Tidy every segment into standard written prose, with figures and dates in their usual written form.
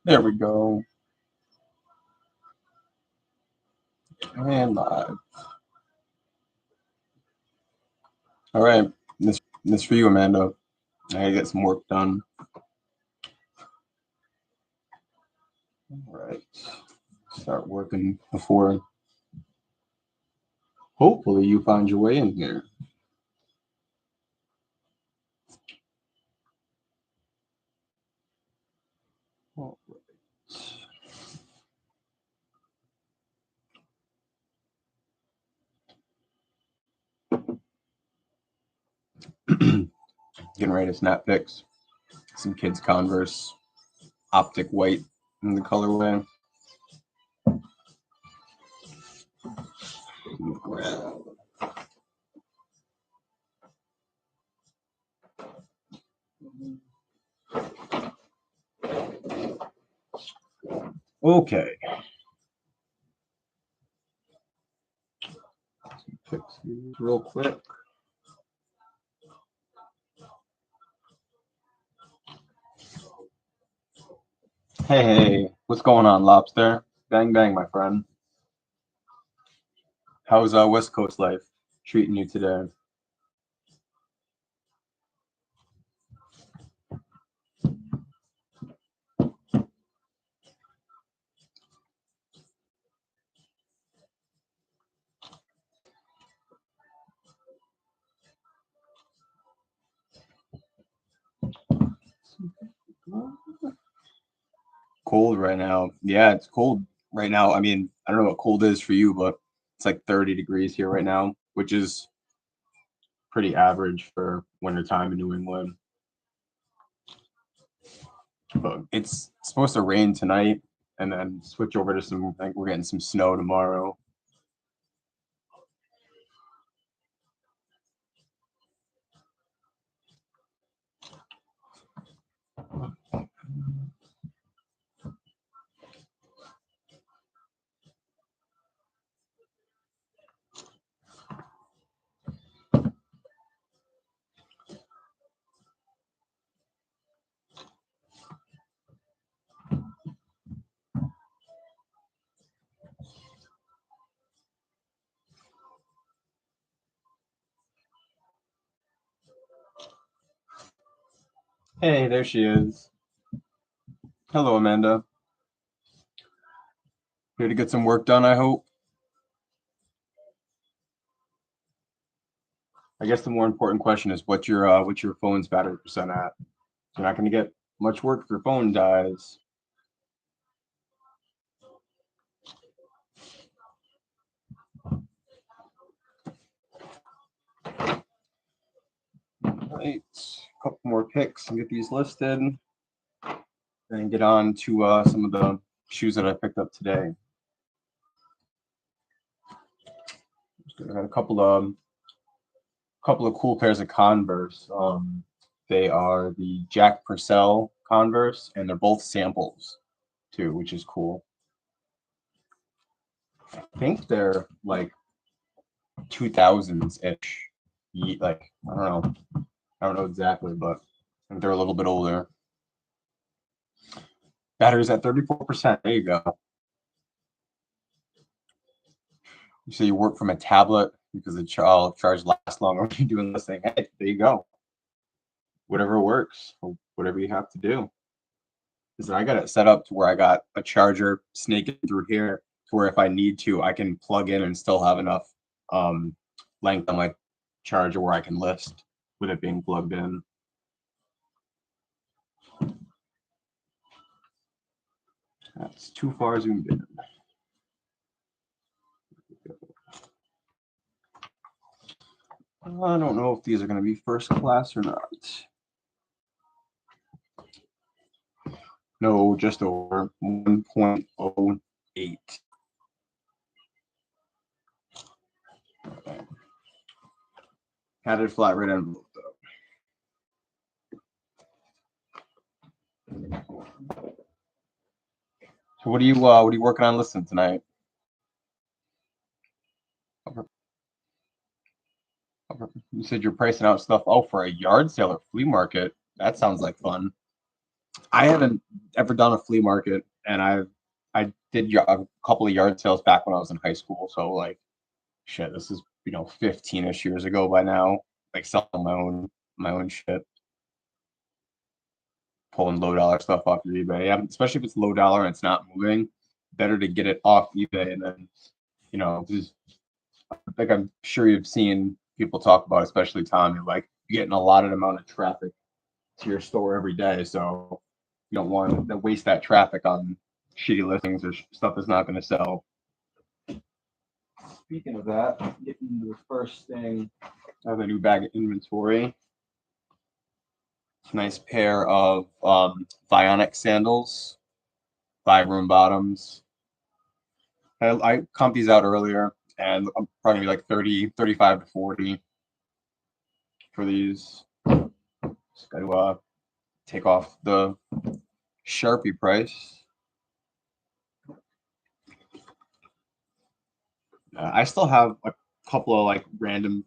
There we go. And live. All right. This for you, Amanda. I gotta get some work done. All right. Start working before hopefully you find your way in here. All right. Getting ready to snap pics. Some kids Converse optic white in the colorway. Okay. Fix these real quick. Hey, what's going on, Lobster? Bang, bang, my friend. How's West Coast life treating you today? Cold right now. Yeah, it's cold right now. I mean, I don't know what cold is for you, but it's like 30 degrees here right now, which is pretty average for wintertime in New England. But it's supposed to rain tonight and then switch over to some, I think we're getting some snow tomorrow. Hey, there she is. Hello, Amanda. Here to get some work done, I hope. I guess the more important question is what's your phone's battery percent at? You're not going to get much work if your phone dies. Right, a couple more picks and get these listed, and get on to some of the shoes that I picked up today. I got a couple of cool pairs of Converse. They are the Jack Purcell Converse, and they're both samples too, which is cool. I think they're like 2000s ish. Like I don't know exactly, but I think they're a little bit older. Battery's at 34%. There you go. You say you work from a tablet because the charge lasts longer when you're doing this thing. Hey, there you go. Whatever works, or whatever you have to do. Because I got it set up to where I got a charger snaking through here to where if I need to, I can plug in and still have enough length on my charger where I can list with it being plugged in. That's too far zoomed in. I don't know if these are going to be first class or not. No, just over 1.08. Okay. Had it flat rate envelope though. So what are you working on listening tonight? You said you're pricing out stuff for a yard sale or flea market. That sounds like fun. I haven't ever done a flea market, and I did a couple of yard sales back when I was in high school. So like, shit, this is 15-ish years ago by now. Like selling my own shit, pulling low dollar stuff off your eBay. Yeah, especially if it's low dollar and it's not moving. Better to get it off eBay and then just like I'm sure you've seen people talk about, especially Tommy, like you're getting a lot of amount of traffic to your store every day, so you don't want to waste that traffic on shitty listings or stuff that's not going to sell. Speaking of that, getting into the first thing, I have a new bag of inventory. It's a nice pair of Vionic sandals, 5-room bottoms. I comped these out earlier, and I'm probably like 30, 35 to 40 for these. Just got to take off the Sharpie price. I still have a couple of like random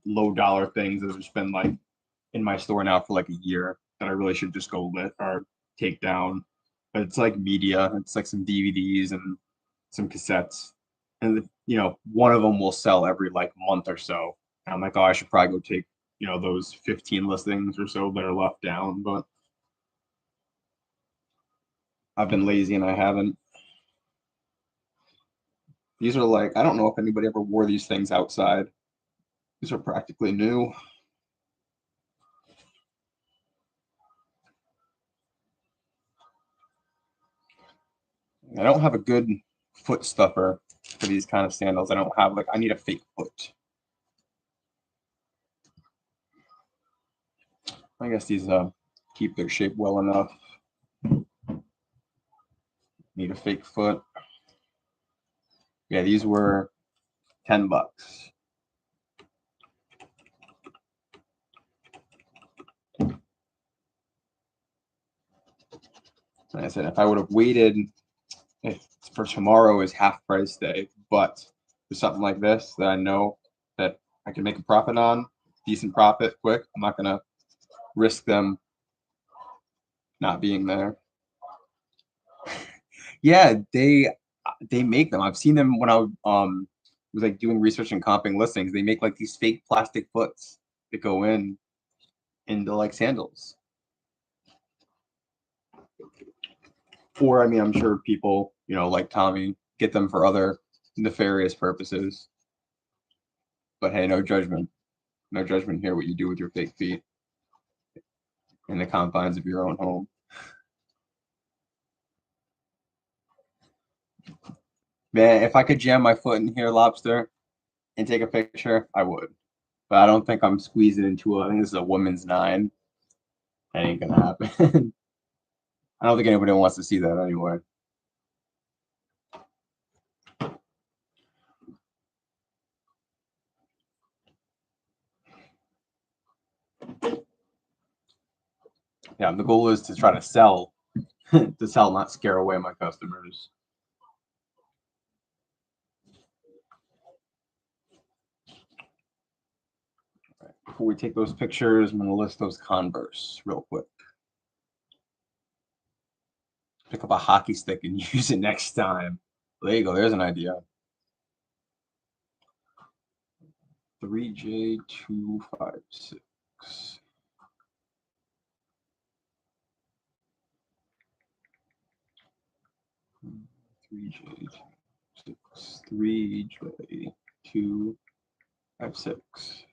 low dollar things that have just been like in my store now for like a year that I really should just go lit or take down. But it's like media. It's like some DVDs and some cassettes. And one of them will sell every like month or so. And I'm like, oh, I should probably go take, those 15 listings or so that are left down. But I've been lazy and I haven't. These are like, I don't know if anybody ever wore these things outside. These are practically new. I don't have a good foot stuffer for these kind of sandals. I don't have I need a fake foot. I guess these keep their shape well enough. Need a fake foot. Yeah, these were $10. Like I said, if I would have waited for tomorrow is half price day, but for something like this that I know that I can make a profit on, decent profit, quick, I'm not gonna risk them not being there. Yeah, they make them. I've seen them when I was like doing research and comping listings. They make like these fake plastic foots that go into like sandals. Or I mean, I'm sure people, like Tommy, get them for other nefarious purposes. But hey, no judgment. No judgment here what you do with your fake feet in the confines of your own home. Man, if I could jam my foot in here, Lobster, and take a picture, I would. But I don't think I'm squeezing into I think this is a woman's 9. That ain't gonna happen. I don't think anybody wants to see that anyway. Yeah, the goal is to try to sell, not scare away my customers. Before we take those pictures, I'm going to list those Converse real quick. Pick up a hockey stick and use it next time. There you go. There's an idea. 3J256. 3J256.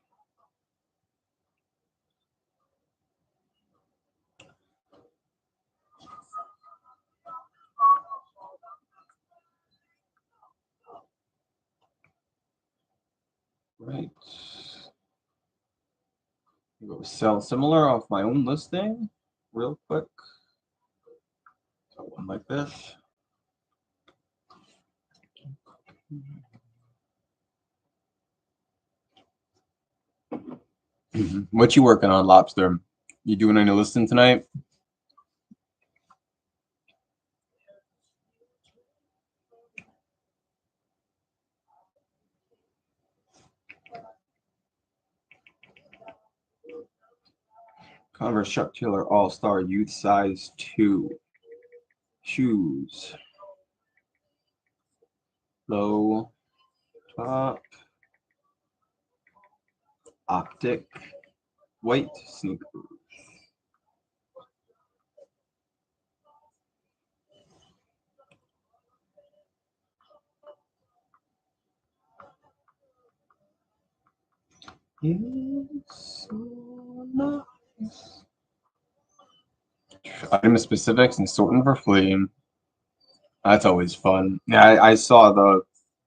Right. Go sell similar off my own listing real quick. So one like this. What you working on, Lobster? You doing any listing tonight? Converse Chuck Taylor All-Star Youth Size 2 shoes. Low top. Optic. White sneakers. It's so nice. Item specifics and sorting for flea. That's always fun. Yeah, I saw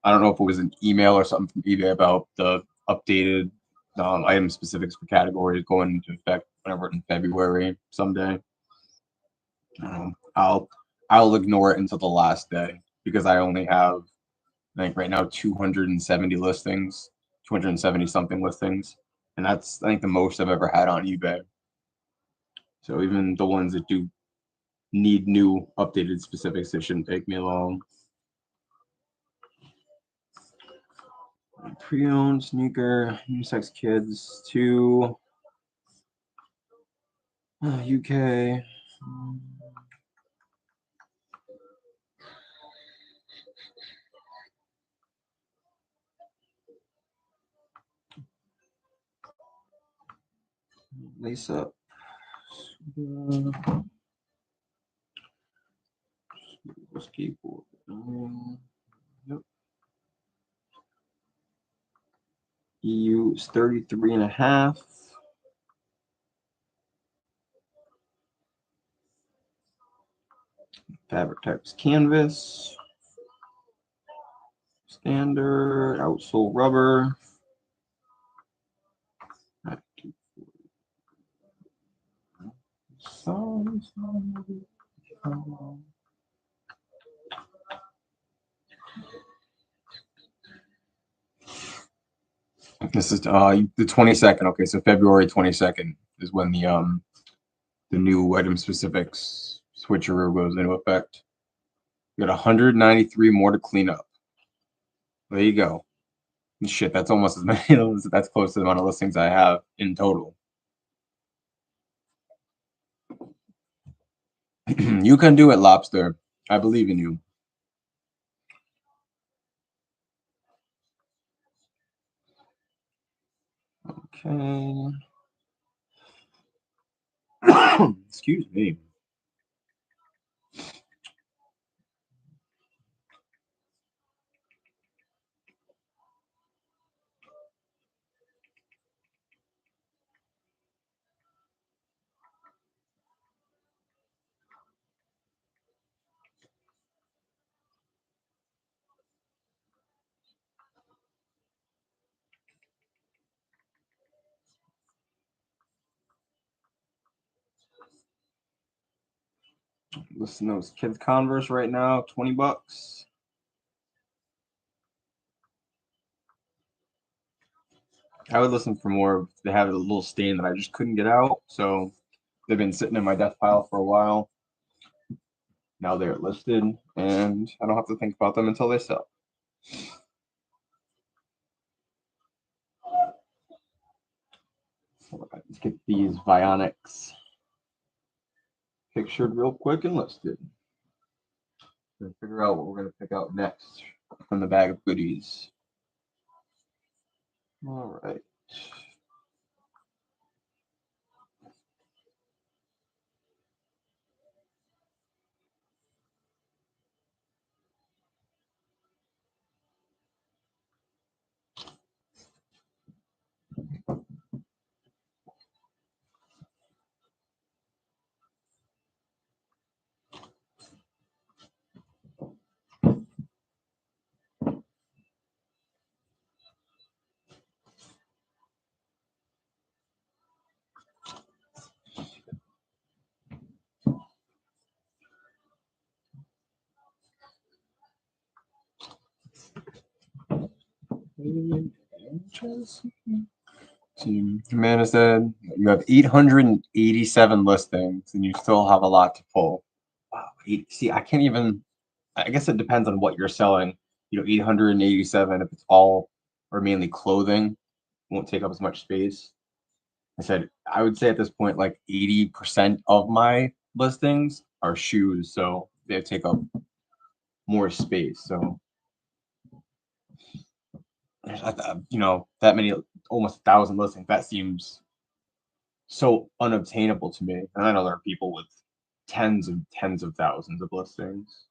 I don't know if it was an email or something from eBay about the updated item specifics for categories going into effect whenever in February someday. I'll ignore it until the last day because I only have, I think right now, 270 listings, 270 something listings, and that's, I think, the most I've ever had on eBay. So even the ones that do need new updated specifics, it shouldn't take me long. Pre-owned sneaker, unisex kids to UK. Lace up. Skateboard. Yep. EU is 33.5. Fabric types canvas. Standard outsole rubber. This is the 22nd. Okay, so February 22nd is when the new item specifics switcheroo goes into effect. You got 193 more to clean up. There you go. Shit, that's almost as many. That's close to the amount of listings I have in total. You can do it, Lobster. I believe in you. Okay. Excuse me. Listen to those kids Converse right now, $20. I would listen for more. They have a little stain that I just couldn't get out, so they've been sitting in my death pile for a while. Now they're listed, and I don't have to think about them until they sell. So let's get these Vionics pictured real quick and listed. Gonna figure out what we're gonna pick out next from the bag of goodies. All right. Amanda said you have 887 listings and you still have a lot to pull. Wow. See, I can't even, I guess it depends on what you're selling. 887, if it's all or mainly clothing, won't take up as much space. I said I would say at this point like 80% of my listings are shoes, so they take up more space. So that many, almost 1,000 listings, that seems so unobtainable to me. And I know there are people with tens of thousands of listings.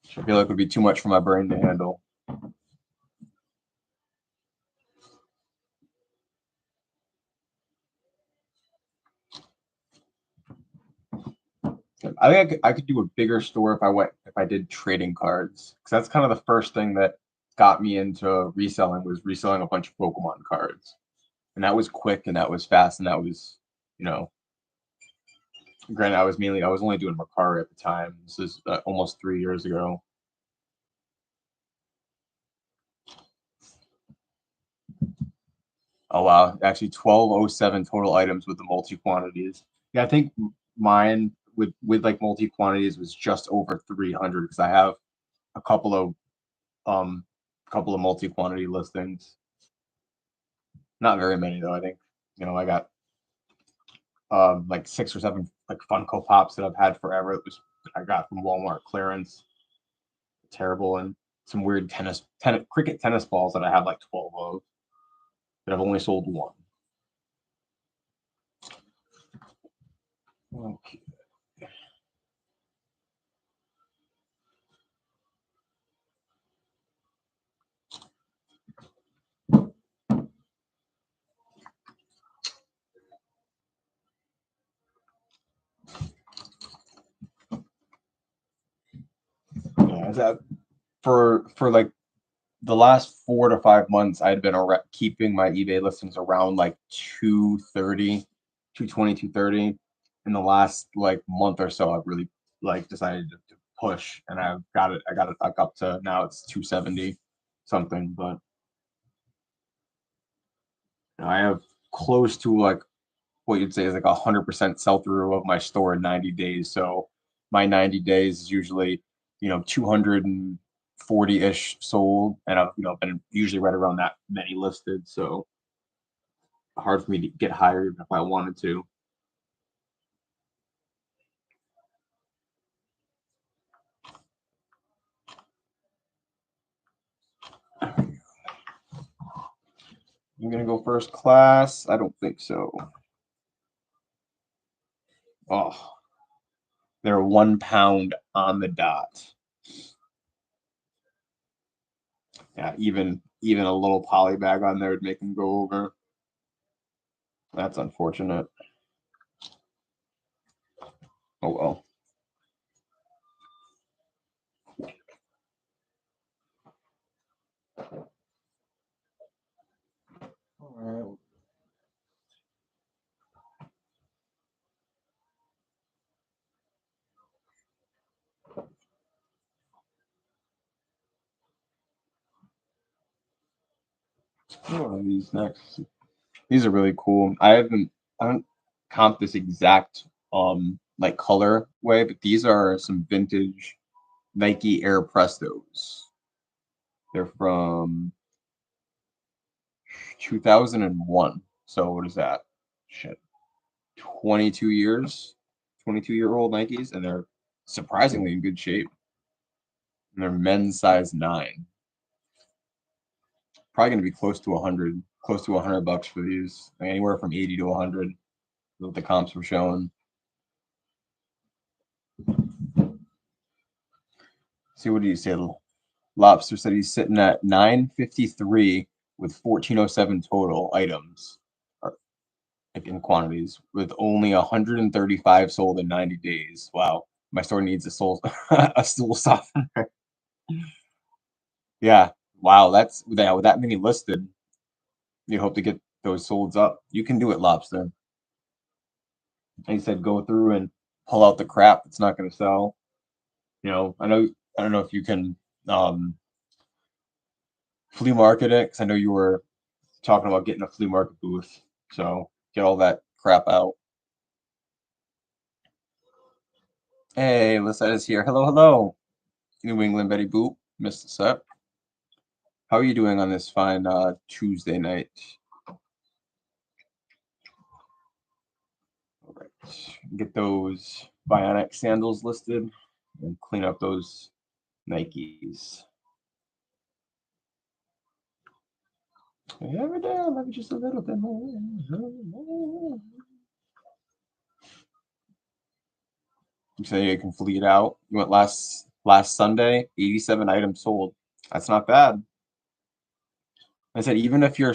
Which I feel like would be too much for my brain to handle. I think I could do a bigger store if I did trading cards, because that's kind of the first thing that got me into reselling, was reselling a bunch of Pokemon cards, and that was quick and that was fast and that was, you know, granted I was only doing Mercari at the time. This is almost 3 years ago. Oh wow, actually 1207 total items with the multi quantities. Yeah, I think mine with like multi quantities was just over 300, because I have a um couple of multi quantity listings. Not very many though. I think, I got like 6 or 7 like Funko Pops that I've had forever. I got from Walmart clearance. Terrible. And some weird cricket tennis balls that I have like 12 of that I've only sold one. Okay. Yeah, for like the last 4 to 5 months, I had been keeping my eBay listings around like 230, 220, 230. In the last like month or so, I've really like decided to push, and I got it back up to, now it's 270 something. But I have close to like what you'd say is like 100% sell through of my store in 90 days. So my 90 days is usually, 240-ish sold, and I've, been usually right around that many listed. So hard for me to get higher if I wanted to. I'm gonna go first class. I don't think so. Oh, they're 1 pound on the dot. Yeah, even a little poly bag on there would make them go over. That's unfortunate. Oh well. All right. One of these next. These are really cool. I don't comp this exact like color way, but these are some vintage Nike Air Prestos. They're from 2001. So what is that? Shit. 22 years. 22-year-old Nikes, and they're surprisingly in good shape. And they're men's size 9. Probably going to be close to 100 bucks for these. Like anywhere from 80 to 100 is what the comps were showing. See, what do you say? Lobster said he's sitting at 953 with 1407 total items, like in quantities, with only 135 sold in 90 days. Wow, my store needs a stool softener. Yeah, wow, with that many listed, you hope to get those solds up. You can do it, Lobster. And he said go through and pull out the crap that's not going to sell. I don't know if you can flea market it, because I know you were talking about getting a flea market booth. So get all that crap out. Hey, Lisette here. Hello, hello. New England Betty Boop, Mr. Set. How are you doing on this fine Tuesday night? Get those Bionic sandals listed and clean up those Nikes. Every day I love you just a little bit more. You say you can fleet out. You went last Sunday, 87 items sold. That's not bad. I said even if you're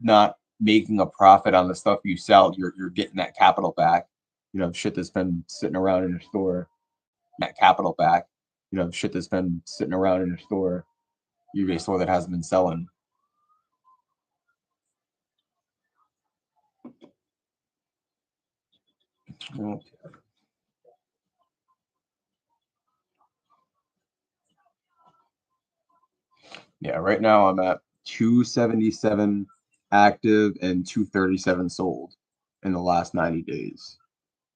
not making a profit on the stuff you sell, you're getting that capital back. Shit that's been sitting around in your store, that capital back. Shit that's been sitting around in your store, eBay store that hasn't been selling. Okay. Yeah, right now I'm at 277 active and 237 sold in the last 90 days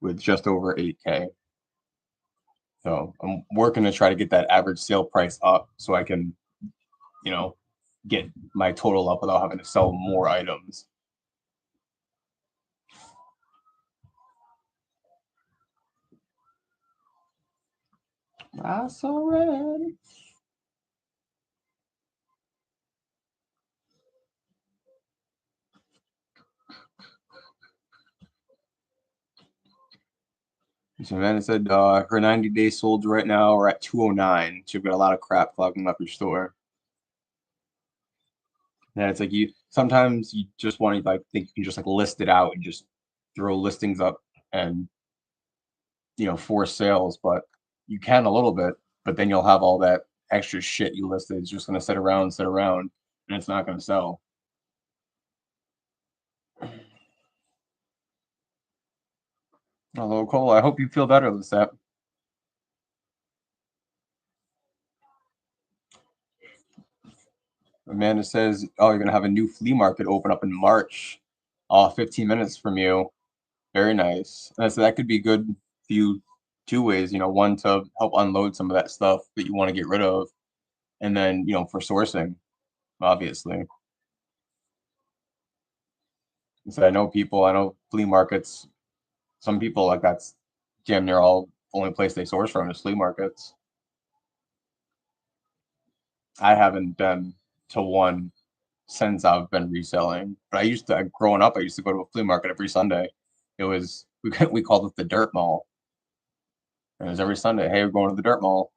with just over 8K. So I'm working to try to get that average sale price up so I can, get my total up without having to sell more items. That's already. So Amanda said her 90 days sold right now are at 209. So you've got a lot of crap clogging up your store. And it's like sometimes you just want to think you can just list it out and just throw listings up and force sales, but you can a little bit, but then you'll have all that extra shit you listed. It's just gonna sit around, and it's not gonna sell. Hello, Cole. I hope you feel better, Lisette. Amanda says, "Oh, you're gonna have a new flea market open up in March, 15 minutes from you. Very nice." And so that could be good for you two ways. One to help unload some of that stuff that you want to get rid of, and then for sourcing, obviously. So I know flea markets. Some people that's damn near all only place they source from is flea markets. I haven't been to one since I've been reselling. But growing up, I used to go to a flea market every Sunday. We called it the Dirt Mall. And it was every Sunday, hey, we're going to the Dirt Mall.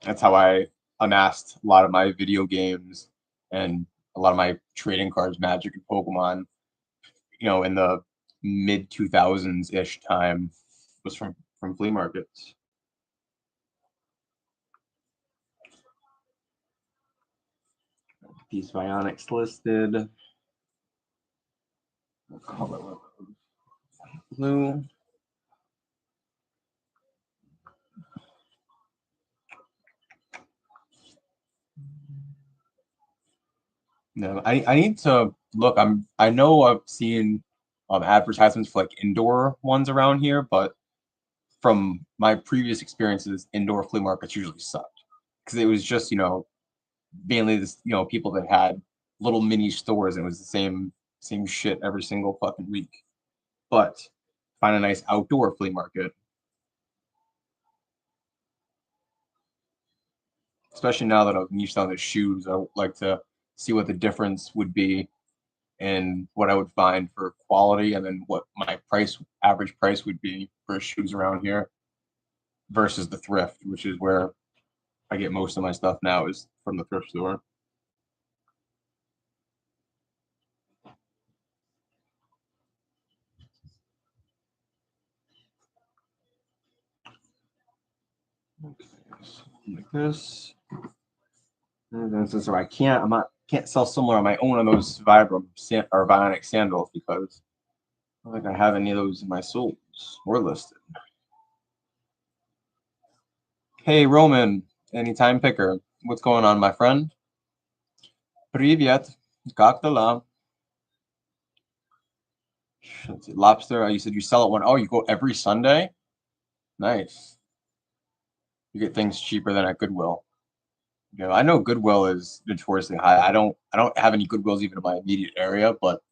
That's how I amassed a lot of my video games and a lot of my trading cards, Magic and Pokemon, in the mid 2000s ish time was from flea markets. These Bionics listed. What color? Blue. No, I need to look. I know I've seen advertisements for indoor ones around here, but from my previous experiences, indoor flea markets usually sucked because it was just mainly this people that had little mini stores and it was the same shit every single fucking week. But find a nice outdoor flea market, especially now that I've niched on the shoes. I would like to see what the difference would be and what I would find for quality, and then what my average price would be for shoes around here versus the thrift, which is where I get most of my stuff now is from the thrift store. Okay, so like this. So I can't sell similar on my own on those Vibram or Bionic sandals because I don't think I have any of those in my souls or listed. Hey Roman, anytime picker, what's going on, my friend? Привет, как дела? Lobster, you said you sell it Oh, you go every Sunday? Nice. You get things cheaper than at Goodwill. I know Goodwill is notoriously high. I don't have any Goodwills even in my immediate area, but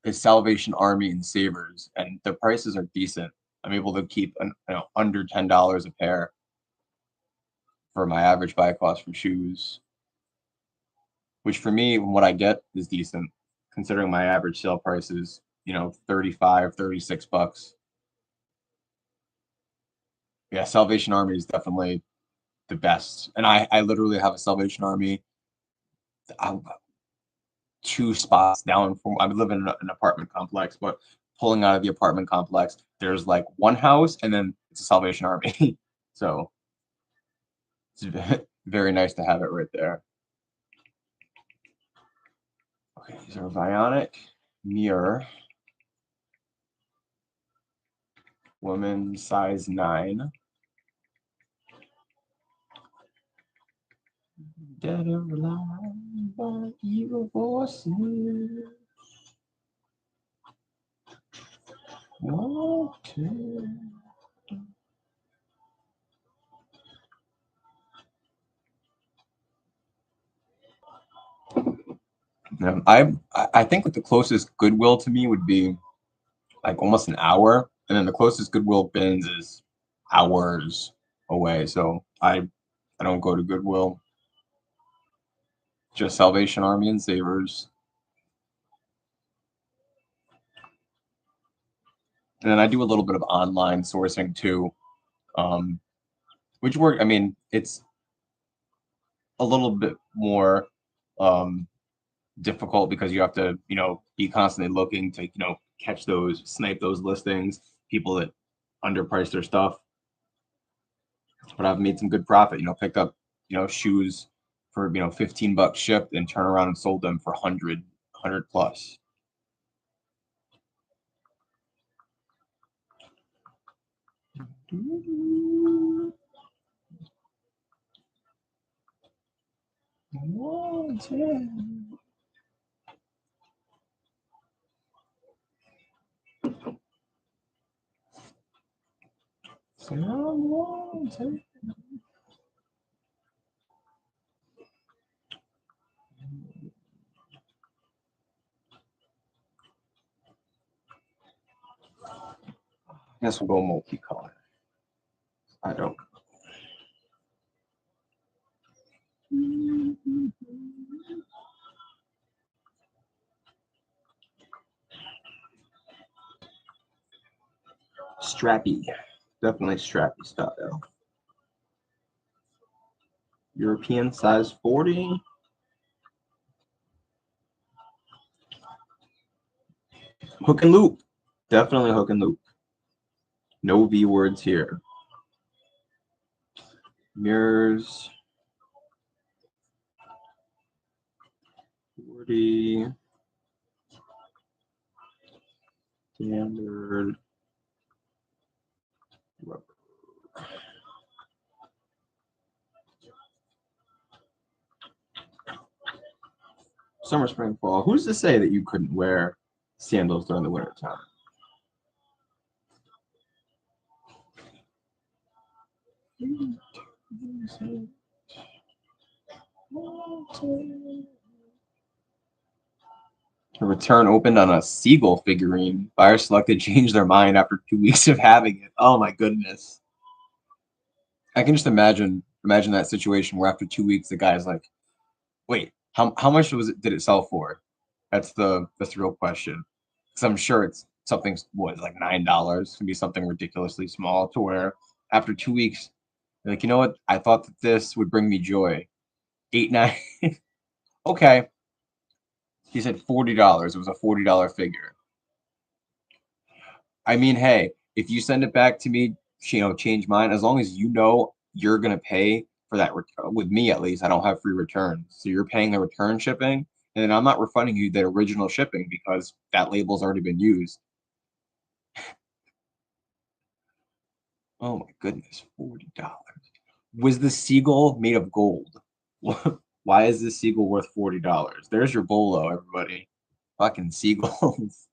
is Salvation Army and Savers, and the prices are decent. I'm able to keep under $10 a pair for my average buy cost for shoes, which for me, what I get is decent, considering my average sale price is 35, 36 bucks. Yeah, Salvation Army is definitely the best, and I literally have a Salvation Army. I'm 2 spots down from. I live in an apartment complex, but pulling out of the apartment complex, there's like one house, and then it's a Salvation Army. So it's very nice to have it right there. Okay, these are Vionic Mirror, woman size 9. Dead or alive by evil voices. Okay. I think like the closest Goodwill to me would be like almost an hour, and then the closest Goodwill bins is hours away. So I don't go to Goodwill. Just Salvation Army and Savers. And then I do a little bit of online sourcing too, which work. I mean, it's a little bit more difficult because you have to, be constantly looking to, catch those, snipe those listings, people that underprice their stuff. But I've made some good profit, picked up, shoes for, 15 bucks shipped and turn around and sold them for 100 plus. I guess we'll go multicolor. I don't. Strappy. Definitely strappy style. European size 40. Hook and loop. Definitely hook and loop. No V words here. Mirrors. 40. Standard. Rubber. Summer, spring, fall. Who's to say that you couldn't wear sandals during the winter time? A return opened on a seagull figurine. Buyer selected changed their mind after 2 weeks of having it. Oh my goodness. I can just imagine that situation where after 2 weeks the guy's like, wait, how much did it sell for? That's the real question. Because I'm sure it's something like $9. It could be something ridiculously small to where after 2 weeks, you're like, you know what? I thought that this would bring me joy. 8, 9. Okay. He said $40. It was a $40 figure. I mean, hey, if you send it back to me, change mine. As long as you know you're gonna pay for that with me, at least I don't have free returns, so you're paying the return shipping, and then I'm not refunding you the original shipping because that label's already been used. Oh my goodness, $40. Was the seagull made of gold? Why is this seagull worth $40? There's your bolo, everybody. Fucking seagulls.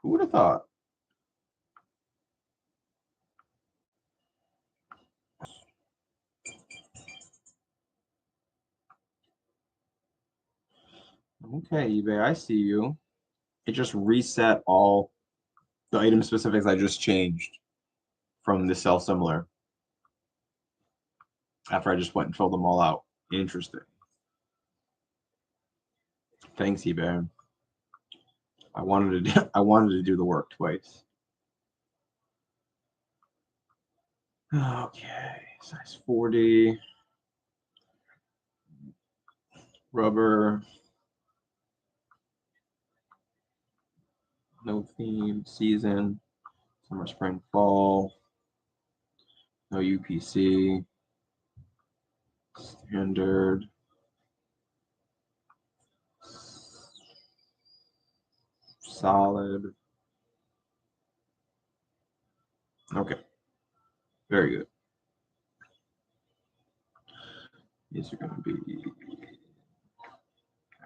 Who would have thought? Okay, eBay, I see you. It just reset all the item specifics I just changed from the sell similar after I just went and filled them all out. Interesting. Thanks, eBay. I wanted to do the work twice. Okay, size 40. Rubber. No theme, season, summer, spring, fall. No UPC. Standard. Solid. Okay, very good. These are going to be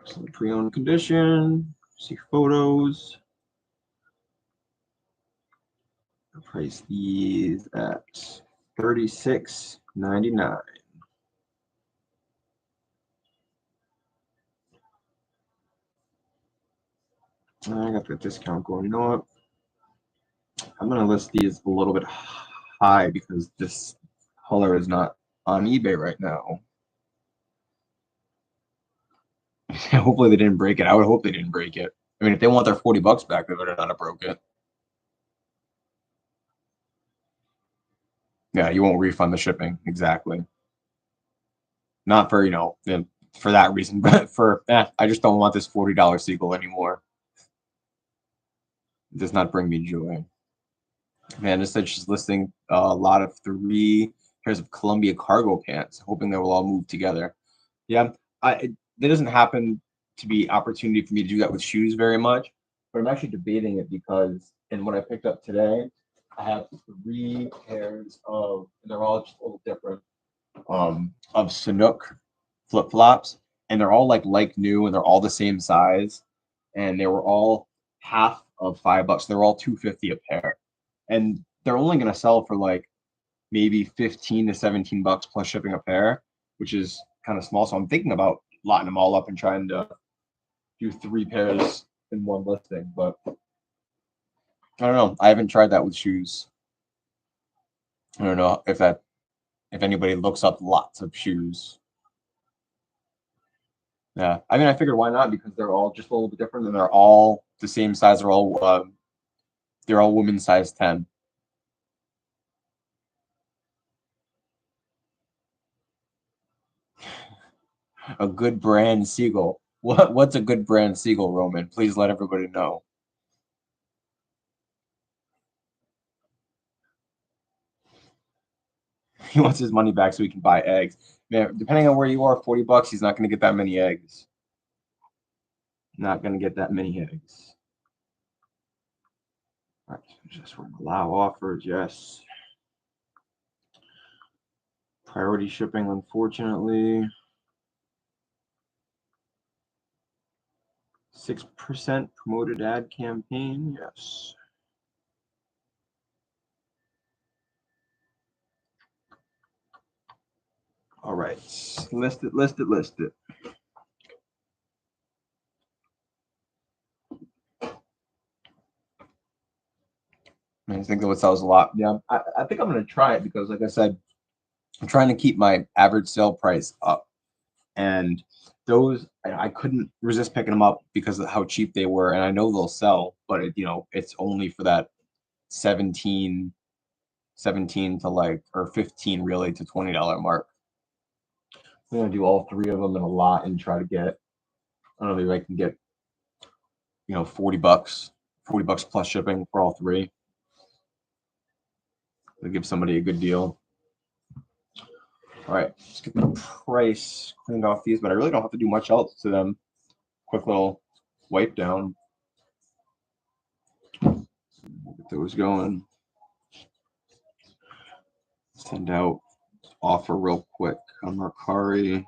excellent pre-owned condition. See photos. I'll price these at $36.99. I got the discount going. You know what? I'm going to list these a little bit high because this color is not on eBay right now. Hopefully they didn't break it. I would hope they didn't break it. I mean, if they want their $40 back, they better not have broke it. Yeah, you won't refund the shipping. Exactly. Not for, for that reason, but for, I just don't want this $40 seagull anymore. It does not bring me joy. Man, it said she's listing a lot of 3 pairs of Columbia cargo pants, hoping they will all move together. Yeah, that doesn't happen to be opportunity for me to do that with shoes very much, but I'm actually debating it because in what I picked up today, I have 3 pairs of, and they're all just a little different, of Sanuk flip-flops, and they're all like new, and they're all the same size, and they were all half of $5. They're all $2.50 a pair, and they're only going to sell for like maybe 15 to 17 bucks plus shipping a pair, which is kind of small. So I'm thinking about lotting them all up and trying to do 3 pairs in one listing, but I don't know. I haven't tried that with shoes. I don't know if anybody looks up lots of shoes. Yeah, I mean, I figured why not, because they're all just a little bit different and they're all the same size. They're all women's size 10. A good brand seagull. What's a good brand seagull, Roman? Please let everybody know. He wants his money back so he can buy eggs. Man, depending on where you are, $40, he's not going to get that many eggs. Not going to get that many eggs. All right, just allow offers, yes. Priority shipping, unfortunately. 6% promoted ad campaign, yes. All right, list it. I think that what sells a lot. Yeah, I think I'm going to try it because, like I said, I'm trying to keep my average sale price up. And those, I couldn't resist picking them up because of how cheap they were. And I know they'll sell, but it's only for that 17 to like, or 15 really to $20 mark. I'm going to do all 3 of them in a lot and try to get, I don't know, maybe I can get, $40 plus shipping for all 3. To give somebody a good deal. All right, let's get the price cleaned off these, but I really don't have to do much else to them. Quick little wipe down. We'll get those going. Send out offer real quick on Mercari.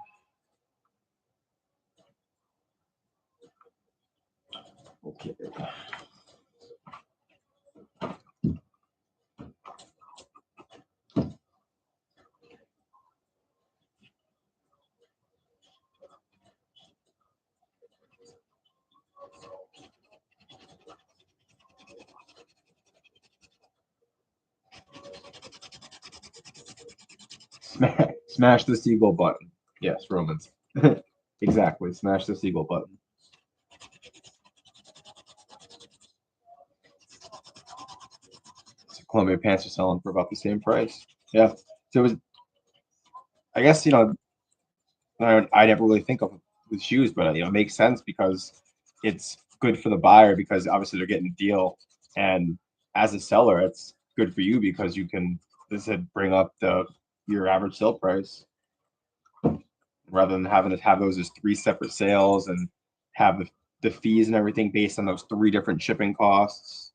Okay. Smash the seagull button. Yes, Romans. Exactly. Smash the seagull button. So Columbia pants are selling for about the same price. Yeah. So it was, I guess, I never really think of with shoes, but it makes sense because it's good for the buyer because obviously they're getting a deal, and as a seller, it's good for you because you can, as I said, bring up your average sale price rather than having to have those as three separate sales and have the fees and everything based on those three different shipping costs.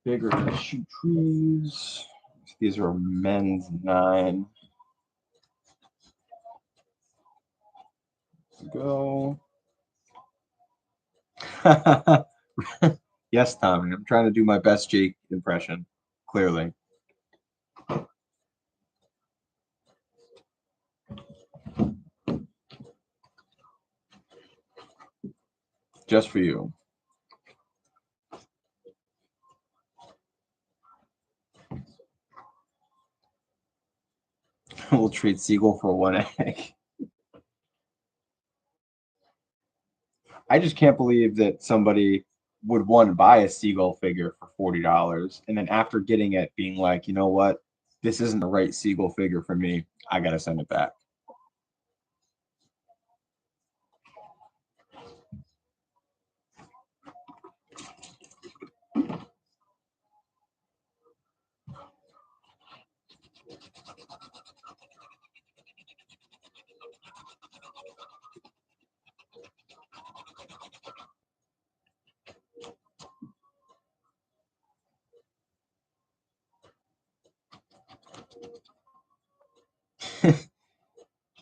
Bigger shoe trees. These are men's 9. Go. Yes, Tommy. I'm trying to do my best Jake impression. Clearly. Just for you. We'll trade Seagull for 1 egg. I just can't believe that somebody would want to buy a Seagull figure for $40 and then after getting it being like, you know what? This isn't the right Seagull figure for me. I got to send it back.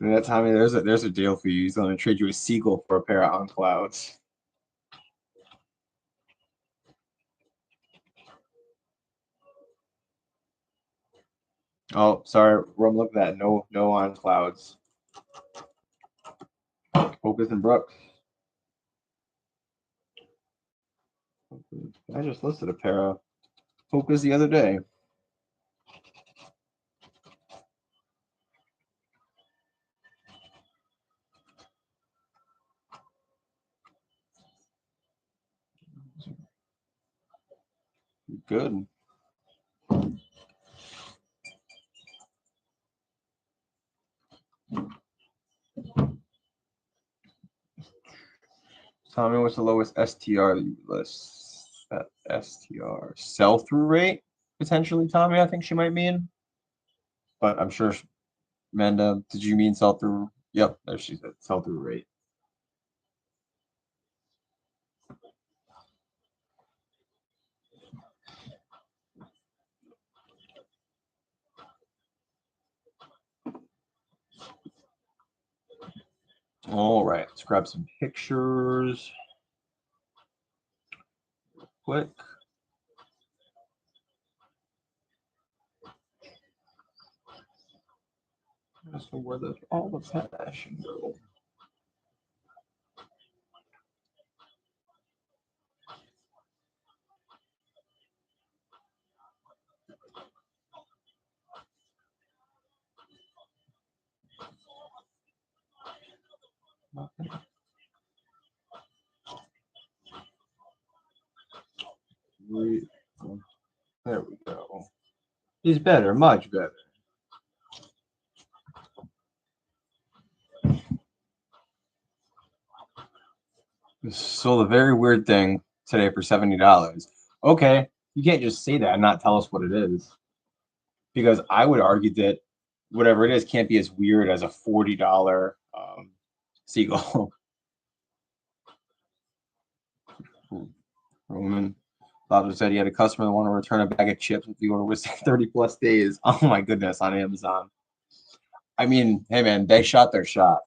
And that's Tommy. There's a deal for you. He's going to trade you a Seagull for a pair of On Clouds. Oh, sorry, Rum. Look at that. No On Clouds. Hocus and Brooks. I just listed a pair of Hocus the other day. Good. Tell me what's the lowest STR that you list? That STR sell-through rate potentially, Tommy. I think she might mean, but I'm sure. Amanda, did you mean sell-through? Yep, there she said sell-through rate. All right, let's grab some pictures. Quick. So where all the passion go? There we go. He's better, much better. So the very weird thing today for $70. Okay, you can't just say that and not tell us what it is. Because I would argue that whatever it is can't be as weird as a $40 seagull. Roman Bob said he had a customer that wanted to return a bag of chips if the order was 30 plus days. Oh my goodness, on Amazon. I mean, hey man, they shot their shot.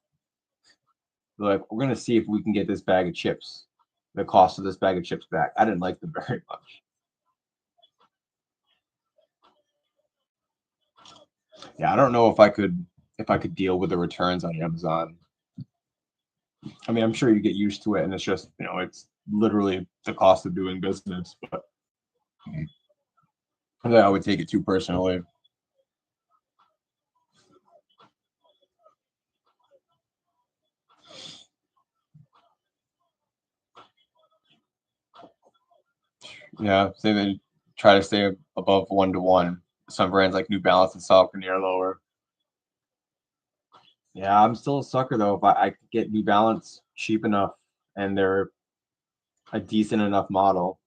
They're like, we're gonna see if we can get this bag of chips the cost of this bag of chips back. I didn't like them very much. Yeah, I don't know if I could deal with the returns on Amazon. I mean, I'm sure you get used to it, and it's just, it's literally the cost of doing business. But I would take it too personally. Yeah, so they try to stay above 1-to-1. Some brands like New Balance and Saucony are lower. Yeah, I'm still a sucker though. If I could get New Balance cheap enough and they're a decent enough model.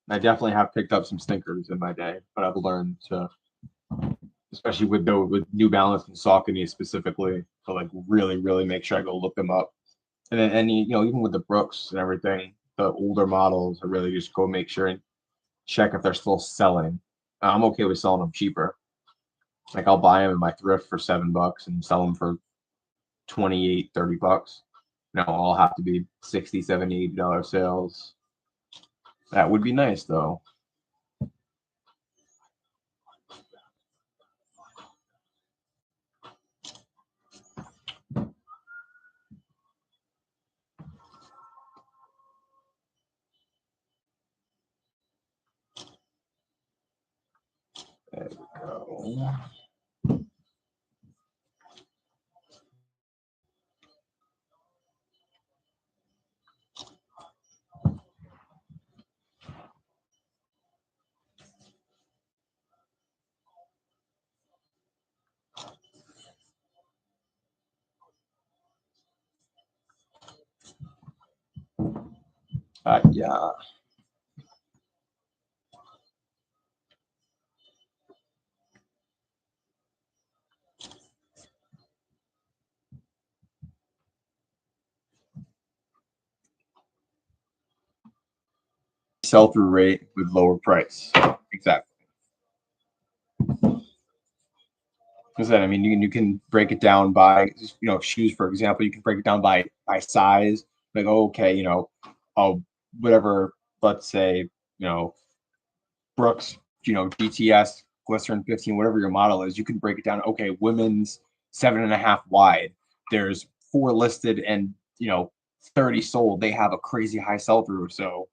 I definitely have picked up some stinkers in my day, but I've learned to, especially with New Balance and Saucony specifically, to like really, really make sure I go look them up. And then even with the Brooks and everything, the older models, I really just go make sure and check if they're still selling. I'm okay with selling them cheaper. Like I'll buy them in my thrift for $7 and sell them for 28, $30. All have to be 60, 70, $80 sales. That would be nice though. There we go. Yeah. Sell-through rate with lower price. Exactly. Because I mean, you can break it down by, shoes, for example. You can break it down by size. Like, oh, okay, oh, whatever. Let's say, Brooks, GTS, Glycerin 15, whatever your model is. You can break it down. Okay, women's 7.5 wide. There's 4 listed and 30 sold. They have a crazy high sell-through. So,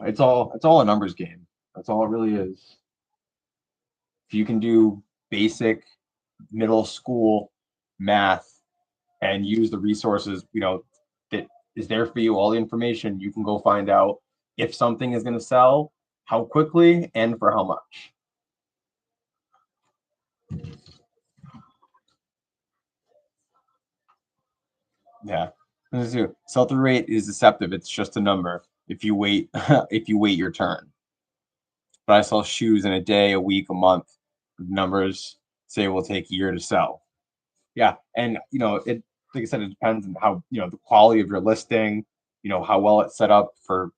it's all a numbers game. That's all it really is. If you can do basic middle school math and use the resources, that is there for you, all the information, you can go find out if something is going to sell, how quickly, and for how much. Yeah. Sell-through rate is deceptive. It's just a number. If you wait, if you wait your turn. But I sell shoes in a day, a week, a month. Numbers say it will take a year to sell. Yeah, and it, like I said, it depends on how the quality of your listing, how well it's set up for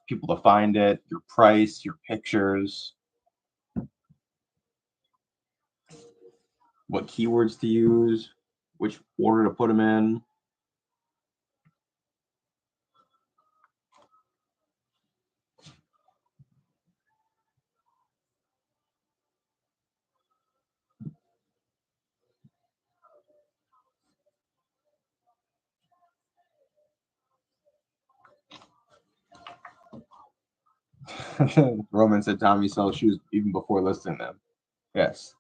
people to find it, your price, your pictures, what keywords to use, which order to put them in. Roman said Tommy sells shoes even before listing them. Yes.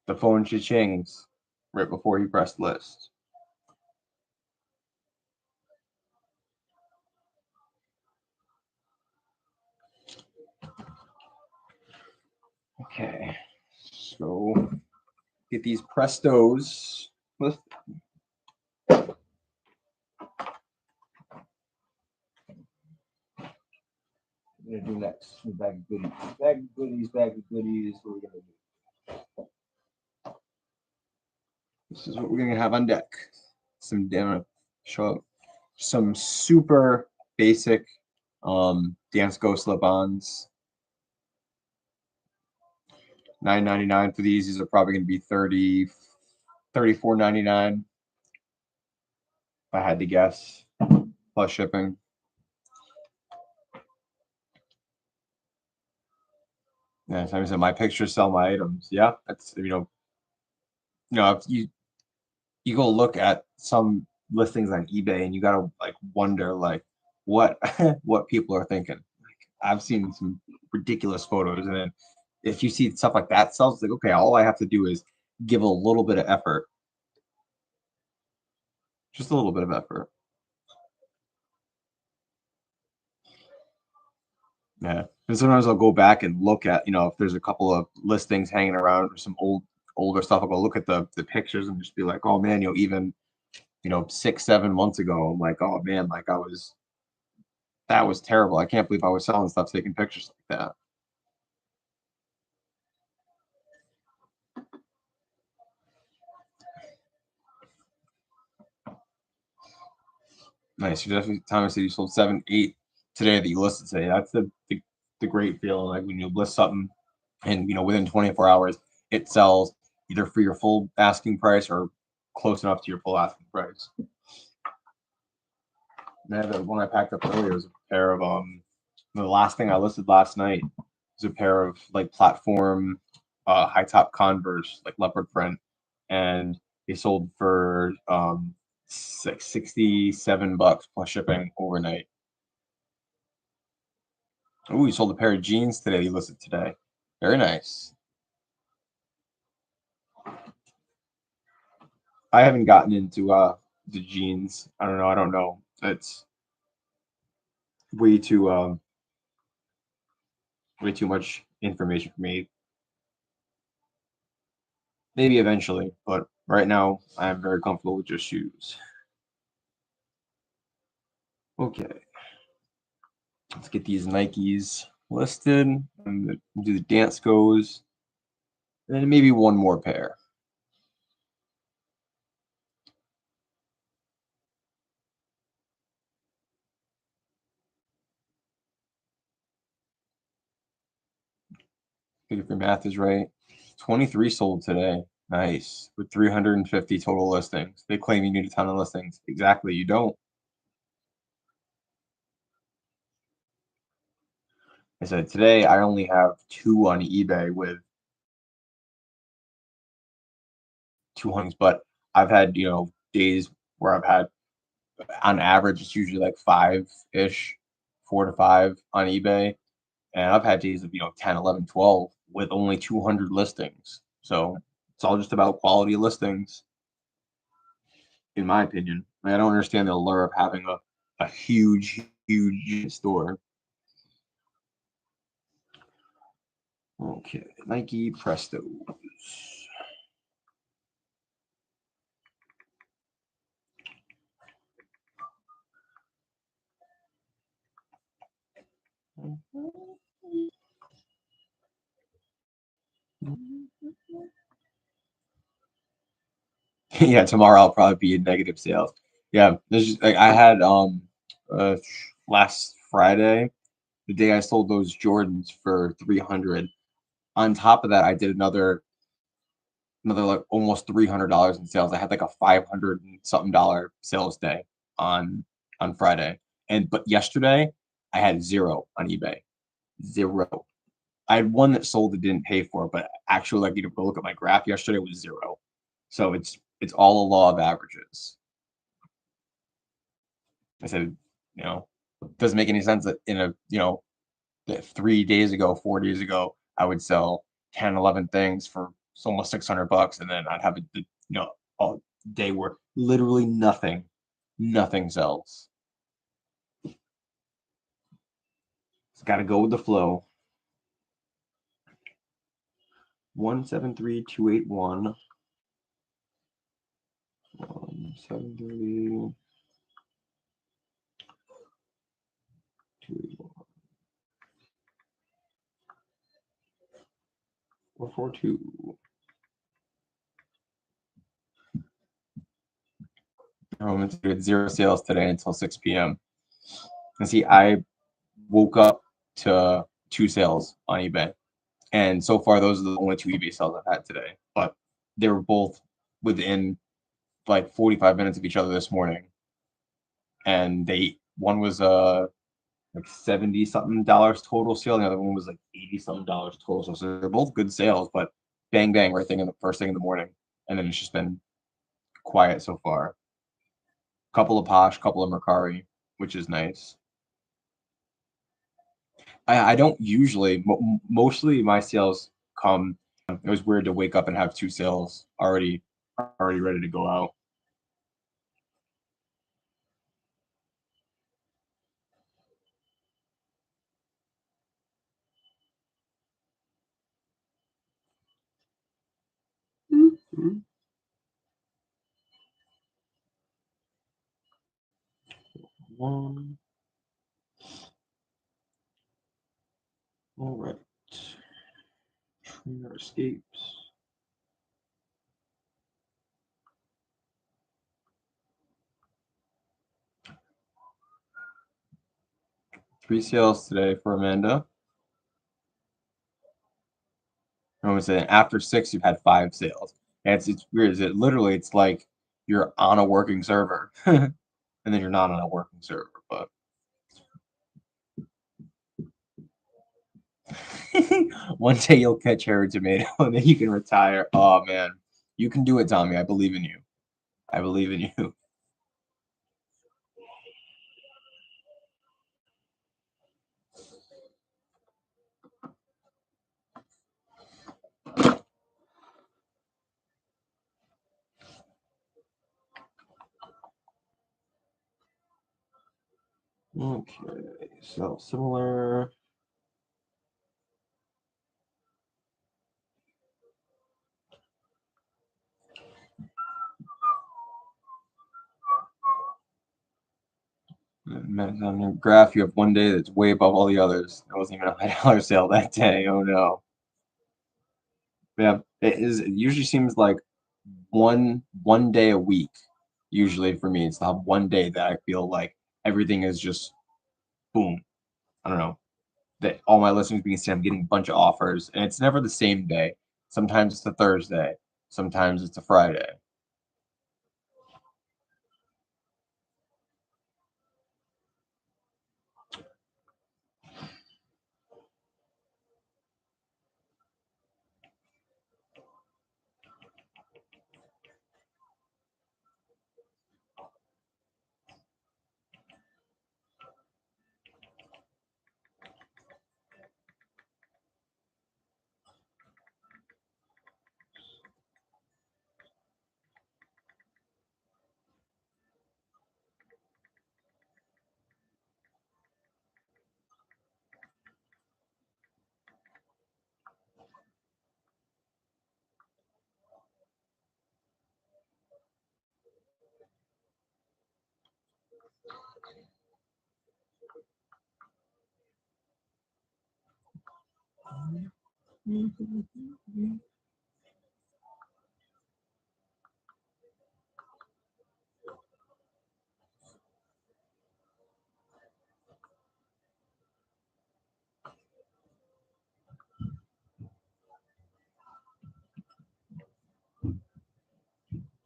The phone cha-chings right before he pressed list. Okay. So get these Prestos listed. We're gonna do next. Bag of goodies. Bag of goodies. Bag of goodies. What we're gonna do. This is what we're gonna have on deck. Some show up some super basic Dance Go slip-ons. $9.99 for these. These are probably gonna be $34.99 if I had to guess. plus shipping. Yeah, so I said my pictures sell my items. Yeah, that's if you go look at some listings on eBay and you gotta like wonder like what what people are thinking. Like I've seen some ridiculous photos, and then if you see stuff like that sells, it's like okay, all I have to do is give a little bit of effort, just a little bit of effort. Yeah, and sometimes I'll go back and look at if there's a couple of listings hanging around or some older stuff. I'll go look at the pictures and just be like, oh man, even 6-7 months ago, I'm like, oh man, like that was terrible. I can't believe I was selling stuff taking pictures like that. Nice. You definitely, Thomas said you sold 7, 8 today that you listed today. That's the great feeling. Like when you list something and within 24 hours it sells either for your full asking price or close enough to your full asking price. Man, the one I packed up earlier was a pair of the last thing I listed last night was a pair of like platform high top Converse, like leopard print, and they sold for $67 plus shipping overnight. Oh, you sold a pair of jeans today. You listed today. Very nice. I haven't gotten into the jeans. I don't know. I don't know. It's way too way too much information for me. Maybe eventually, but right now I'm very comfortable with just shoes. Okay, let's get these Nikes listed and do the dance goes, and then maybe one more pair. If your math is right. 23 sold today. Nice. With 350 total listings. They claim you need a ton of listings. Exactly, you don't. I said today I only have 2 on eBay with 200, but I've had, days where I've had on average it's usually like 5-ish, 4 to 5 on eBay. And I've had days of, 10, 11, 12 with only 200 listings. So it's all just about quality of listings, in my opinion. I don't understand the allure of having a huge store. Okay, Nike Prestos. Yeah, tomorrow I'll probably be in negative sales. Yeah, there's just, like I had uh last Friday, the day I sold those Jordans for 300. On top of that, I did another like almost $300 in sales. I had like a 500 and something dollar sales day on Friday. But yesterday I had zero on eBay. Zero. I had one that sold that didn't pay for it, but actually like go look at my graph yesterday was zero. So it's all a law of averages. I said, it doesn't make any sense that in that 3 days ago, 4 days ago, I would sell 10, 11 things for almost $600, and then I'd have a day where literally nothing sells. It's got to go with the flow. 173281. 173281. 442. We had zero sales today until 6 p.m. And see, I woke up to 2 sales on eBay. And so far, those are the only 2 eBay sales I've had today. But they were both within like 45 minutes of each other this morning. And they one was like 70 something dollars total sale. The other one was like 80 something dollars total. So they're both good sales, but bang bang right thing in the first thing in the morning. And then it's just been quiet so far. Couple of Posh, couple of Mercari, which is nice. I don't usually, mostly my sales come. It was weird to wake up and have two sales already ready to go out. Mhm. One. All right. Trainer escapes. Three sales today for Amanda. I was saying after six, you've had five sales. And it's weird. Literally it's like you're on a working server, and then you're not on a working server. But one day you'll catch Harry Tomato, and then you can retire. Oh man, you can do it, Tommy. I believe in you. I believe in you. Okay, so similar. On your graph, you have one day that's way above all the others. It wasn't even a $5 sale that day. Oh no. Yeah, it is. It usually seems like one day a week. Usually for me, it's the one day that I feel like everything is just boom. I don't know that all my listings being seen. I'm getting a bunch of offers, and it's never the same day. Sometimes it's a Thursday. Sometimes it's a Friday.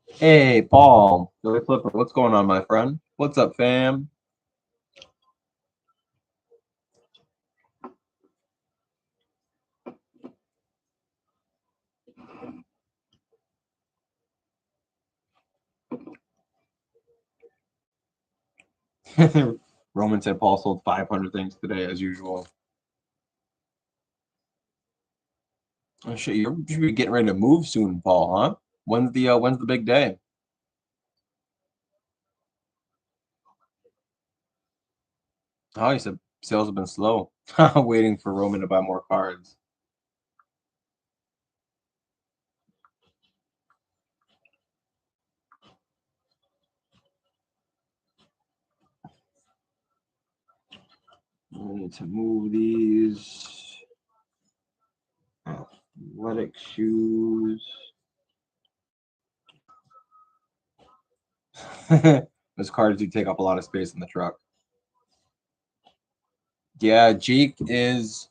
Hey, Paul, Billy Flipper, what's going on, my friend? What's up, fam? Roman said Paul sold 500 things today, as usual. Oh, shit, you should be getting ready to move soon, Paul, huh? When's the big day? Oh, he said sales have been slow. Waiting for Roman to buy more cards. I need to move these athletic shoes. Those cards do take up a lot of space in the truck. Yeah, Jake is.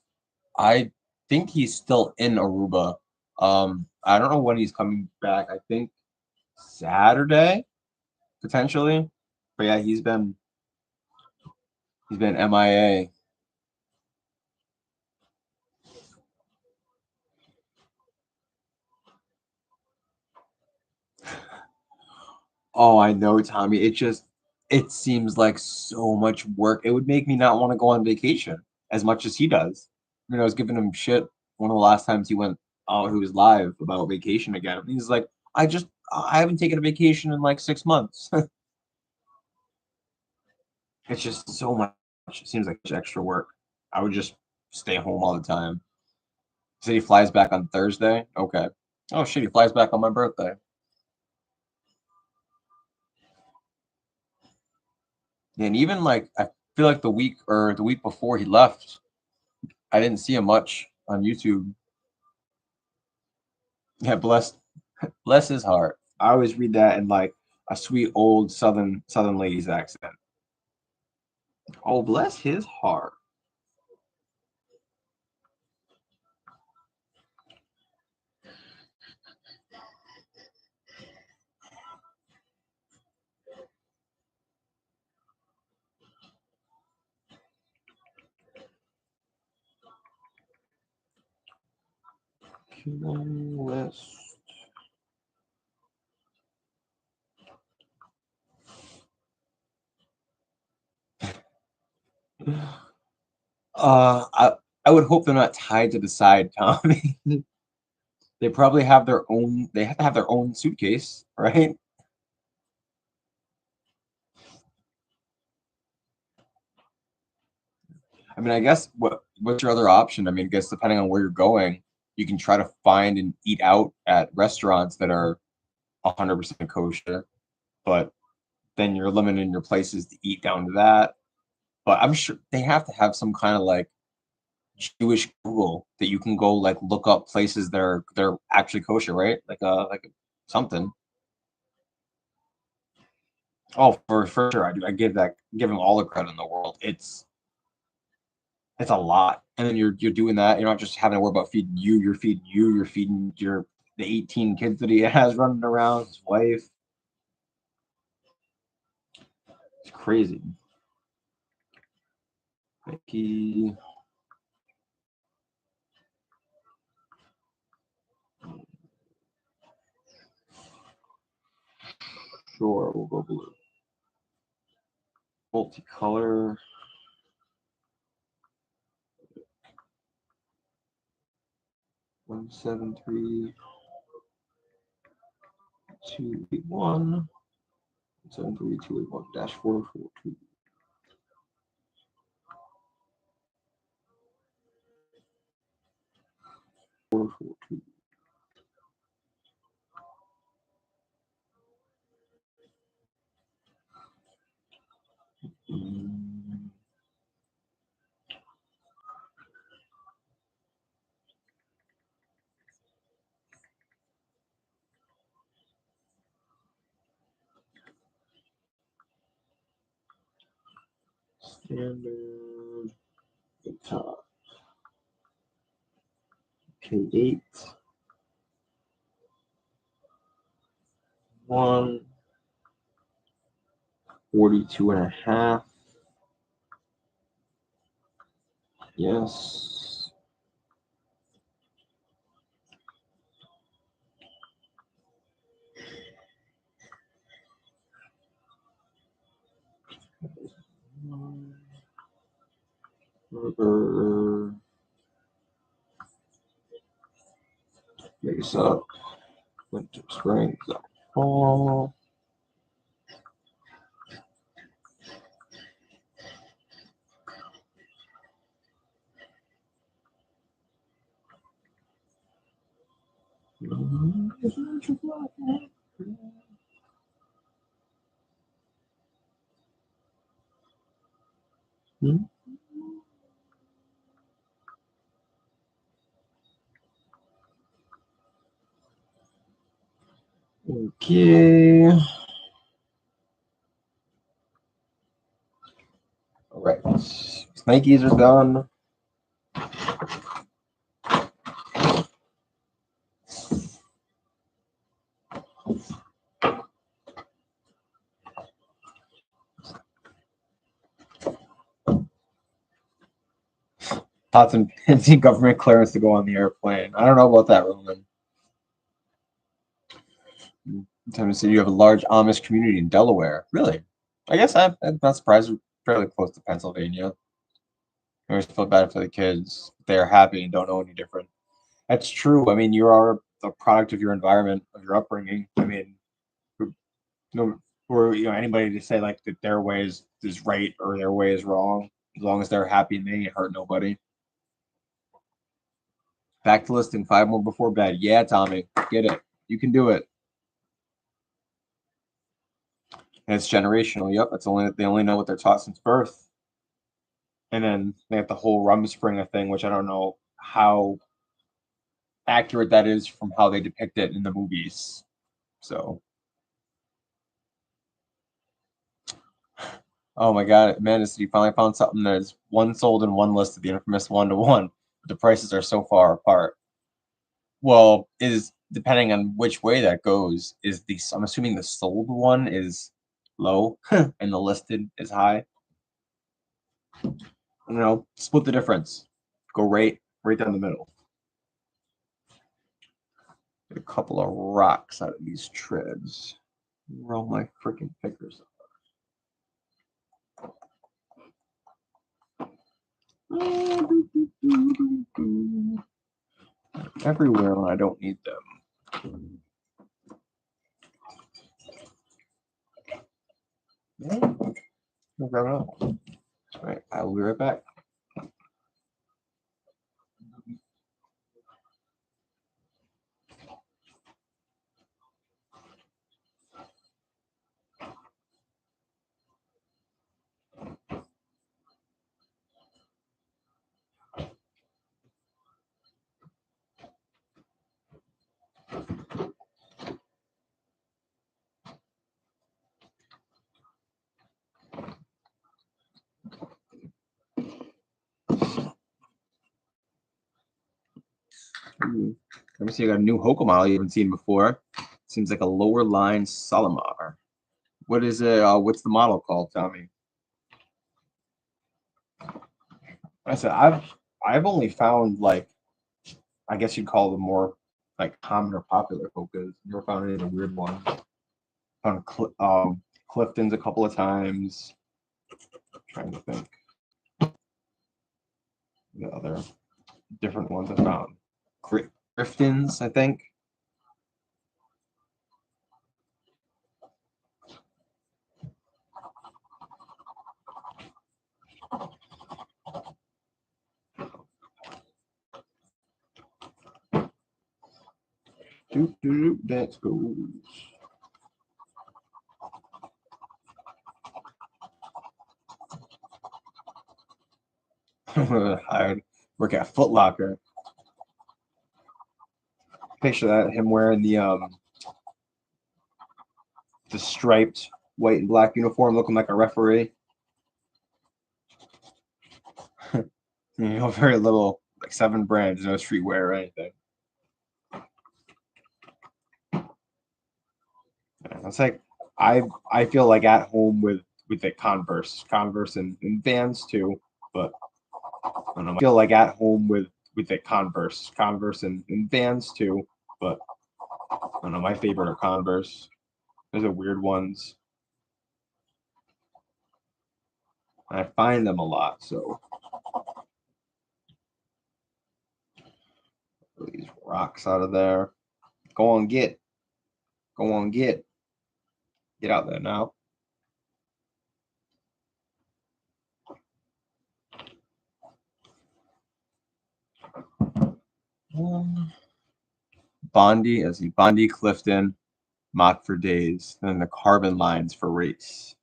I think he's still in Aruba. I don't know when he's coming back. I think Saturday potentially. But yeah, he's been He's been MIA. Oh, I know, Tommy. It seems like so much work. It would make me not want to go on vacation as much as he does. I was giving him shit one of the last times he went out, he was live about vacation again. And he's like, I haven't taken a vacation in like 6 months. It's just so much. It seems like extra work. I would just stay home all the time. He said he flies back on Thursday. Okay. Oh shit, he flies back on my birthday. And even like I feel like the week before he left, I didn't see him much on YouTube. Yeah, bless his heart. I always read that in like a sweet old southern lady's accent. Oh, bless his heart. List. I would hope they're not tied to the side, Tommy. They probably have their own. They have to have their own suitcase, right? I guess what's your other option? I guess depending on where you're going, you can try to find and eat out at restaurants that are 100% kosher, but then you're limiting your places to eat down to that. But I'm sure they have to have some kind of like Jewish Google that you can go like look up places that are they're actually kosher, right? Like something. Oh, for sure, I do. I give them all the credit in the world. It's a lot, and then you're doing that. You're not just having to worry about feeding you. You're feeding you. You're feeding the 18 kids that he has running around. His wife. It's crazy. Mickey. Sure, we'll go blue. Multicolor. One 7 3 2 8 1 7 3 2 8 1 dash 4 4 2 4 4 2. Standard. The top. K8. 1. 42.5. Yes. Burger. Face up. Winter, spring, fall. Okay. All right. Nikes are done. Pots and pans need government clearance to go on the airplane. I don't know about that, Roman. Sometimes said you have a large Amish community in Delaware. Really? I guess I'm not surprised. We're fairly close to Pennsylvania. I always feel bad for the kids. They're happy and don't know any different. That's true. I mean, you are a product of your environment, of your upbringing. I mean, no, for anybody to say like that their way is right or their way is wrong, as long as they're happy and they ain't hurt nobody. Back to listing 5 more before bed. Yeah, Tommy, get it. You can do it. And it's generational. Yep, they only know what they're taught since birth. And then they have the whole Rumspringa thing, which I don't know how accurate that is from how they depict it in the movies. So, oh my God, Amanda said you finally found something that is one sold and one listed, the infamous 1-to-1. But the prices are so far apart. Well, is depending on which way that goes, I'm assuming the sold one is low and the listed is high. Split the difference. Go right down the middle. Get a couple of rocks out of these treads. Roll my freaking fingers. Everywhere when I don't need them. No, grab it up. All right, I will be right back. Let me see. I got a new Hoka model you haven't seen before. Seems like a lower line Solomar. What is it? What's the model called, Tommy? I said I've only found like I guess you'd call them more like common or popular Hokas. Never found any of the weird ones. Found Clifton's a couple of times. I'm trying to think. The other different ones I found. Grifton's, I think. That goes. I'd work at Foot Locker. Picture that him wearing the striped white and black uniform, looking like a referee. Very little, like 7 brands, no streetwear or anything. It's like I feel like at home with the Converse and Vans too, but I don't know. I feel like at home with the Converse and Vans too, but I don't know. My favorite are Converse. Those are weird ones. I find them a lot, so these rocks out of there. Go on, get out there now. Bondi, Clifton, Mock for days, and then the carbon lines for race.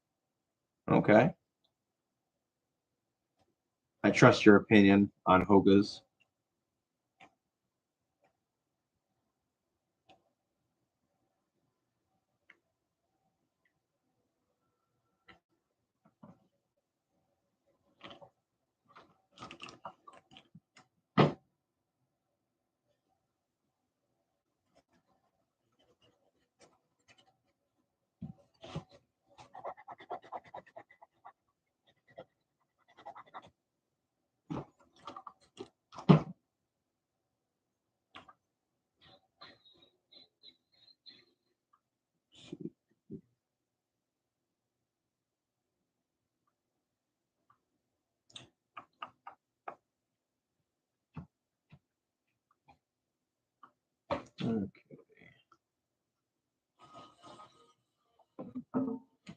Okay. I trust your opinion on Hogas.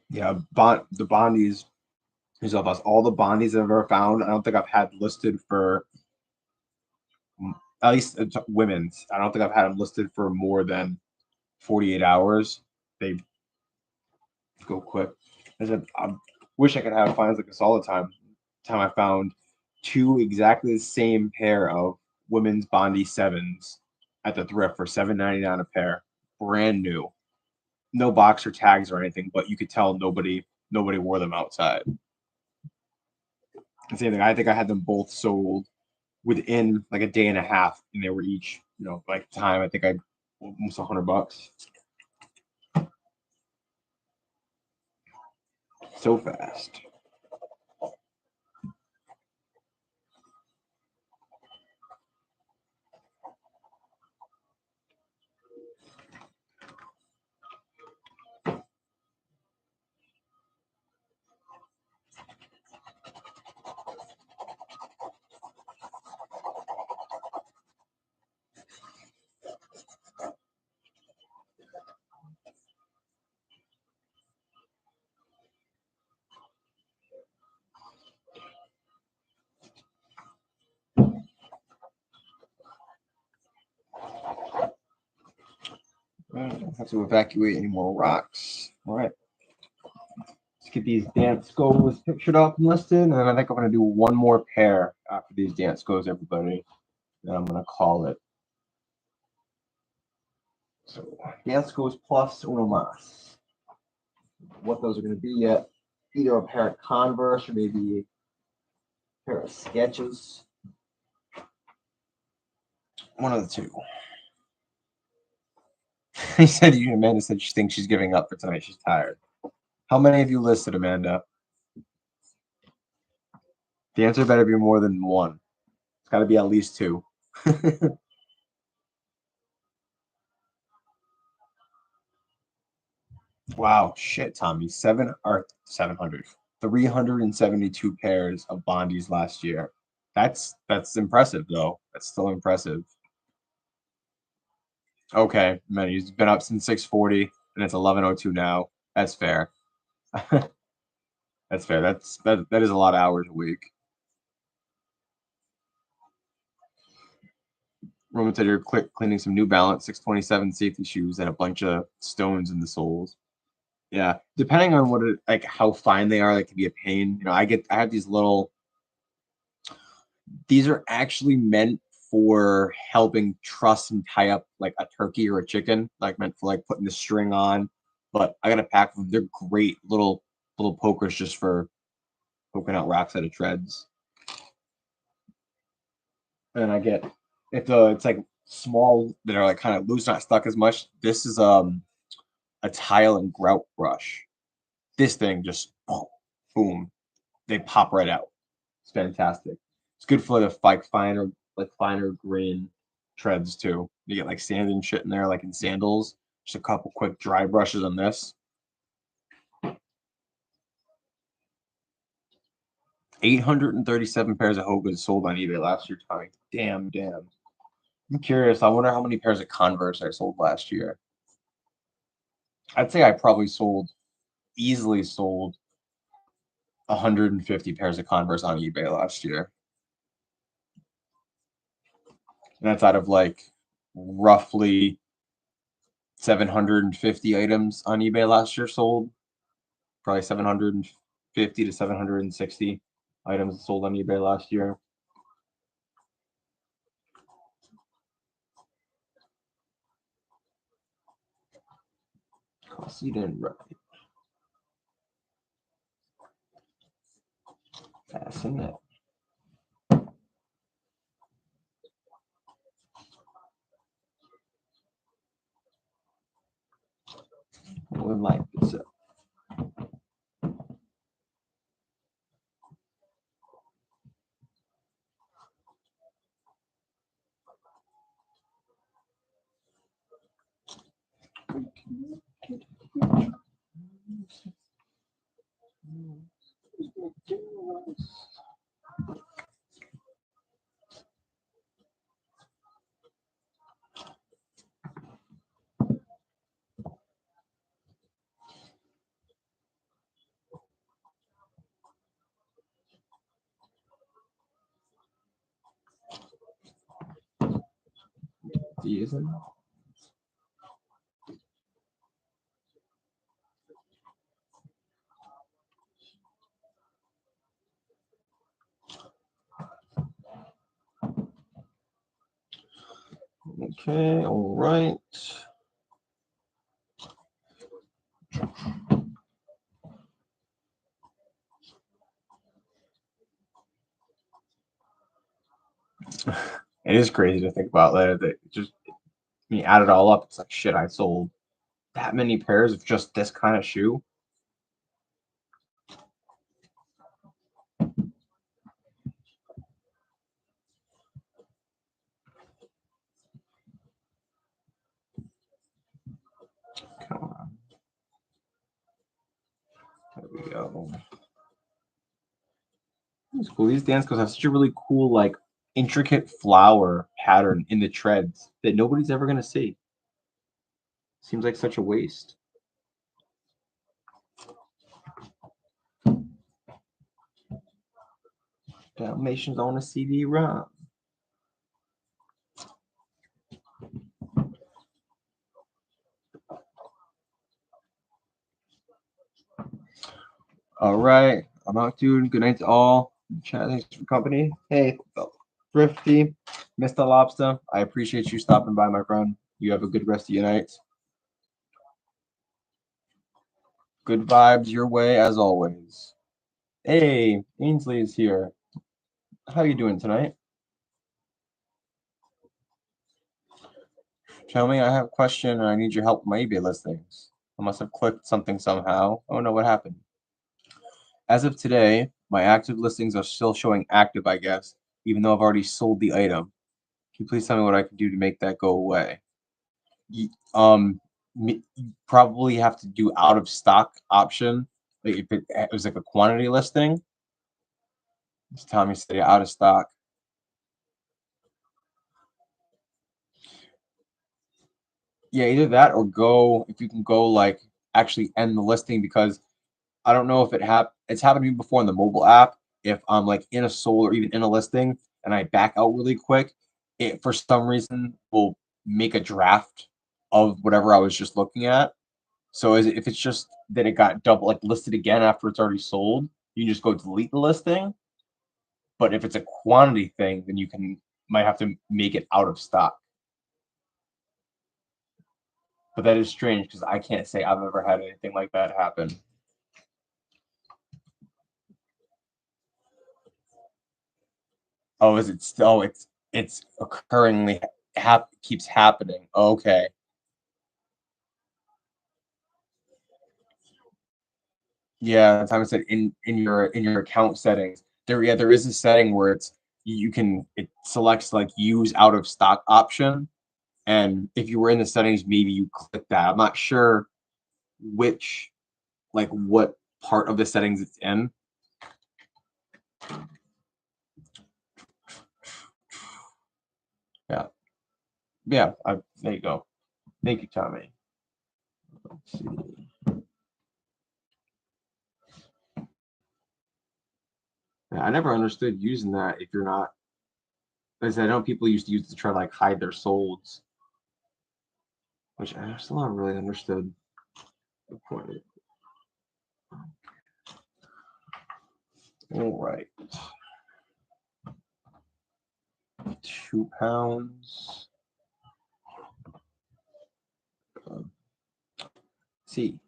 Yeah, the Bondies. There's all the Bondies I've ever found. I don't think I've had listed for at least women's. I don't think I've had them listed for more than 48 hours. They go quick. I said, I wish I could have finds like this all the time. I found two exactly the same pair of women's Bondi sevens at the thrift for $7.99 a pair, brand new, no box or tags or anything, but you could tell nobody wore them outside. The same thing. I think I had them both sold within like a day and a half, and they were each, like time. I think I almost $100. So fast. I don't have to evacuate any more rocks. All right. Let's get these dance goes pictured up and listed, and then I think I'm going to do one more pair after these dance goes, everybody. Then I'm going to call it. So, dance goes plus uno más. What those are going to be yet? Either a pair of Converse or maybe a pair of Skechers. One of the two. He said, Amanda said she thinks she's giving up for tonight. She's tired. How many have you listed, Amanda? The answer better be more than one. It's got to be at least two. Wow, shit, Tommy. 700. 372 pairs of Bondies last year. That's impressive though. That's still impressive. Okay, man, he's been up since 6:40 and it's 11:02 now. That's fair. That's fair. That is a lot of hours a week. Roman said you're cleaning some New Balance 627 safety shoes and a bunch of stones in the soles. Yeah, depending on like how fine they are, they can be a pain. I have these little. These are actually meant for helping truss and tie up like a turkey or a chicken, like meant for like putting the string on. But I got a pack of them. They're great little pokers just for poking out rocks out of treads. And I get if it's like small that are like kind of loose, not stuck as much. This is a tile and grout brush. This thing just boom, they pop right out. It's fantastic. It's good for the finer grain treads too. You get like sand and shit in there, like in sandals. Just a couple quick dry brushes on this. 837 pairs of Hogas sold on eBay last year, Tommy. Damn. I'm curious. I wonder how many pairs of Converse I sold last year. I'd say I probably easily sold 150 pairs of Converse on eBay last year. And that's out of like roughly 750 items on eBay last year sold. Probably 750 to 760 items sold on eBay last year. You didn't right. Fasten it. We might this up. 50, isn't it? Okay, all right. It is crazy to think about that just when you add it all up, it's like shit, I sold that many pairs of just this kind of shoe. Come on. There we go. It's cool. These dance clothes have such a really cool, like, intricate flower pattern in the treads that nobody's ever gonna see. Seems like such a waste. Dalmatians on a CD-ROM. All right, I'm out, dude. Good night to all. Chat, thanks for company. Hey, Thrifty, Mr. Lobster, I appreciate you stopping by, my friend. You have a good rest of your night. Good vibes your way as always. Hey, Ainsley is here. How you doing tonight? Tell me, I have a question and I need your help with my eBay listings. I must have clicked something somehow. Oh no, what happened? As of today, my active listings are still showing active, I guess, even though I've already sold the item. Can you please tell me what I can do to make that go away? You probably have to do out of stock option. Like if it was like a quantity listing, just tell me say out of stock. Yeah, either that or go if you can go like actually end the listing because I don't know if it's happened to me before in the mobile app. If I'm like in a sold or even in a listing and I back out really quick, it for some reason will make a draft of whatever I was just looking at. So if it's just that it got double like listed again after it's already sold, you can just go delete the listing. But if it's a quantity thing, then you can might have to make it out of stock. But that is strange because I can't say I've ever had anything like that happen. Oh, is it still? Oh, it's occurringly keeps happening. Okay. Yeah, Simon said in your account settings. There is a setting where it selects like use out of stock option. And if you were in the settings, maybe you click that. I'm not sure which like what part of the settings it's in. Yeah. Yeah, there you go. Thank you, Tommy. Let's see. Yeah, I never understood using that if you're not. As I know people used to use it to try to like hide their solds, which I still haven't really understood the point of it. All right. 2 pounds. See.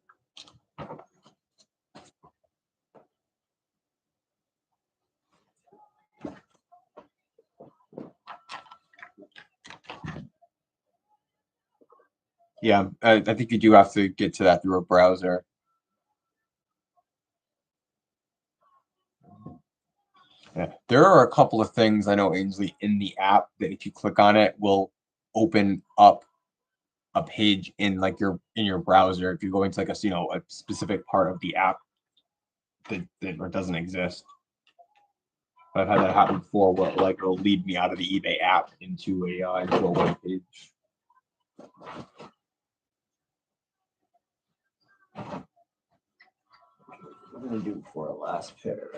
Yeah, I think you do have to get to that through a browser. Yeah. There are a couple of things I know, Ainsley, in the app that if you click on it will open up a page in like your browser if you go into like a specific part of the app that doesn't exist. I've had that happen before where like it'll lead me out of the eBay app into a web page. What am I gonna do for a last pair?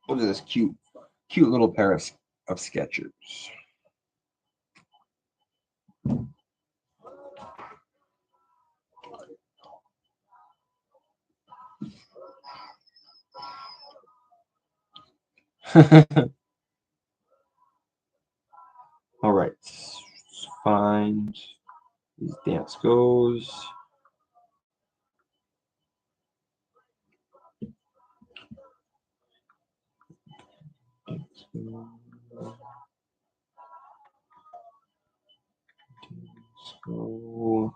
Look at this cute Cute little pair of Skechers. All right, let's find these dance goes. So,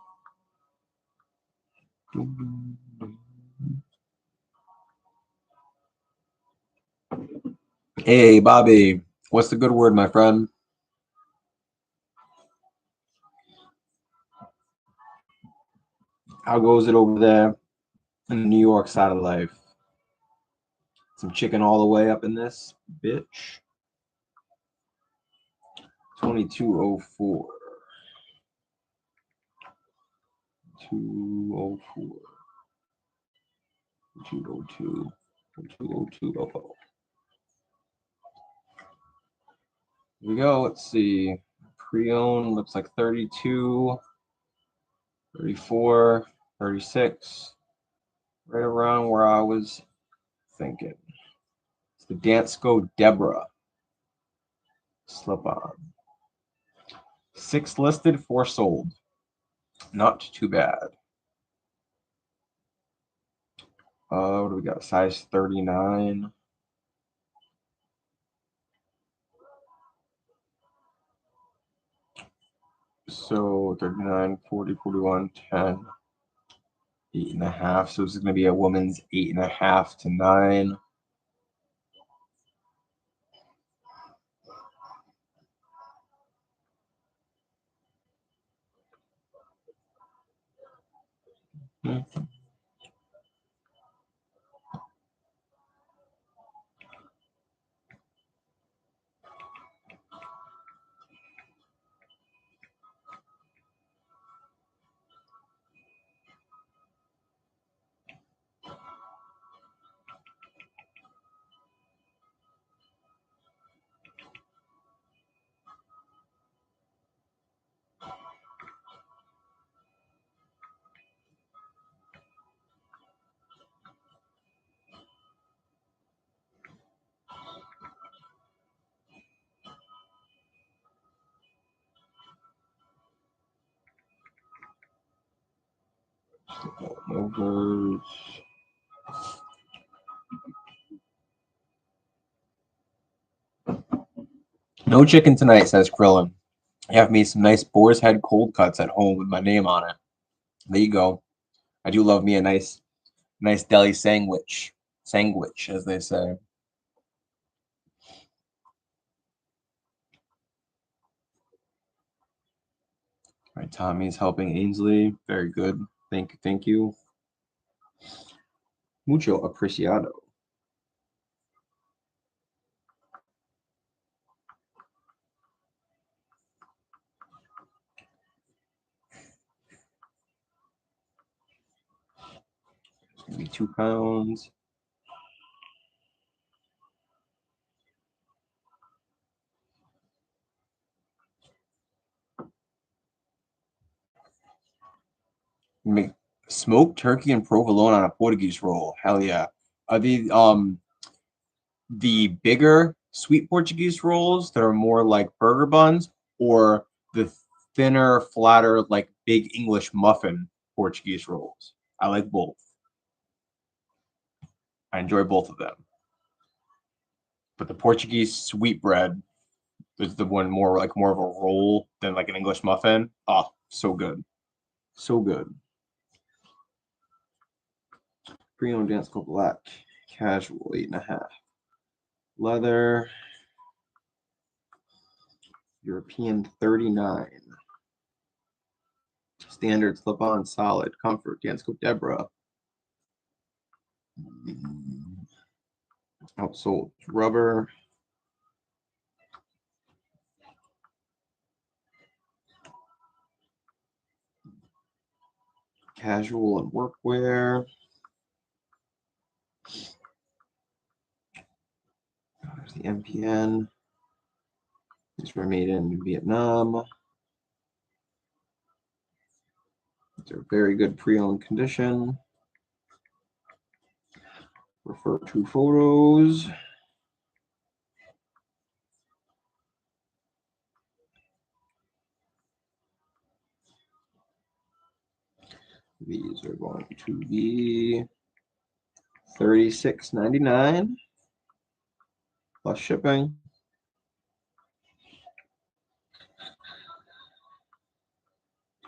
hey, Bobby, what's the good word, my friend? How goes it over there in the New York side of life? Some chicken all the way up in this bitch. 2204. 204. 202. 202. Here we go. Let's see. Pre-owned looks like 32, 34, 36. Right around where I was thinking. It's the Dansko Deborah slip-on. 6 listed, 4 sold. Not too bad. What do we got? Size 39. So 39, 40, 41, 10, 8.5. So this is going to be a woman's 8.5 to 9. Movers. No chicken tonight, says Krillin. I have made some nice boar's head cold cuts at home with my name on it. There you go. I do love me a nice deli sandwich. Sandwich, as they say. All right, Tommy's helping Ainsley. Very good. Thank you. Mucho apreciado. It's gonna be 2 pounds. Make smoked turkey and provolone on a Portuguese roll. Hell yeah. Are these the bigger sweet Portuguese rolls that are more like burger buns, or the thinner, flatter, like big English muffin Portuguese rolls? I like both. I enjoy both of them. But the Portuguese sweetbread is the one more of a roll than like an English muffin. Oh, so good. So good. Pre-owned Dansko Black. Casual, 8.5. Leather. European, 39. Standard slip-on solid comfort Dansko Deborah. Outsold rubber. Casual and workwear. There's The MPN. These were made in Vietnam. They're very good pre-owned condition. Refer to photos. These are going to be $36.99 plus shipping.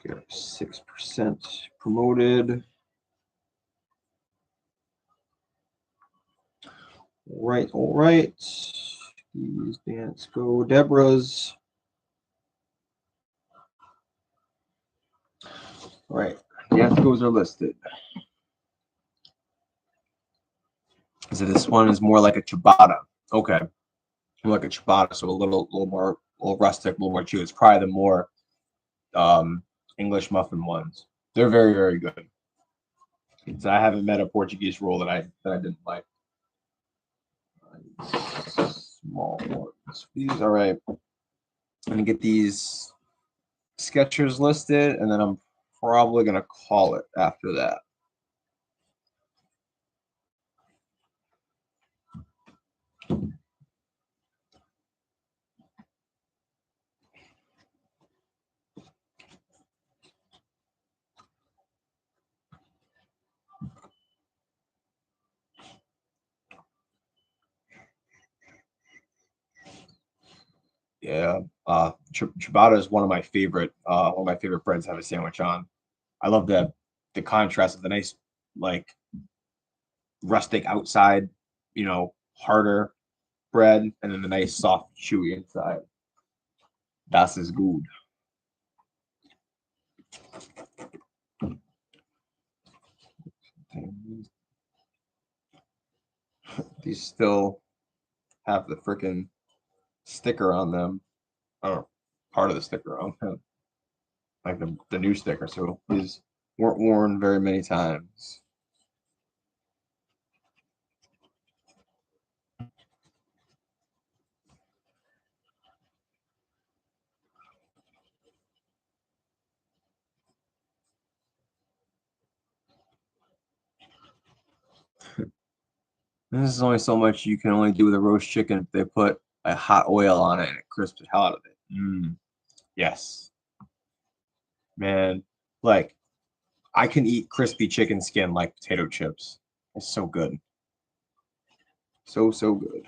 Get 6% promoted. All right. These Dance Go Deborah's. All right, Dance Go's are listed. So this one is more like a ciabatta. Okay, more like a ciabatta, so a little more, a little rustic, a little more chewy. It's probably the more English muffin ones. They're very, very good. So I haven't met a Portuguese roll that I didn't like. Small ones. These, all right. I'm gonna get these Skechers listed, and then I'm probably gonna call it after that. Yeah, ciabatta is one of my favorite breads to have a sandwich on. I love the contrast of the nice like rustic outside, harder bread, and then the nice soft chewy inside. Das is good. These still have the freaking sticker on them. Or part of the sticker on them. Like the new sticker. So these weren't worn very many times. This is only so much you can only do with a roast chicken if they put a hot oil on it and it crisps the hell out of it. Yes. Man, like I can eat crispy chicken skin like potato chips. It's so good. So, so good.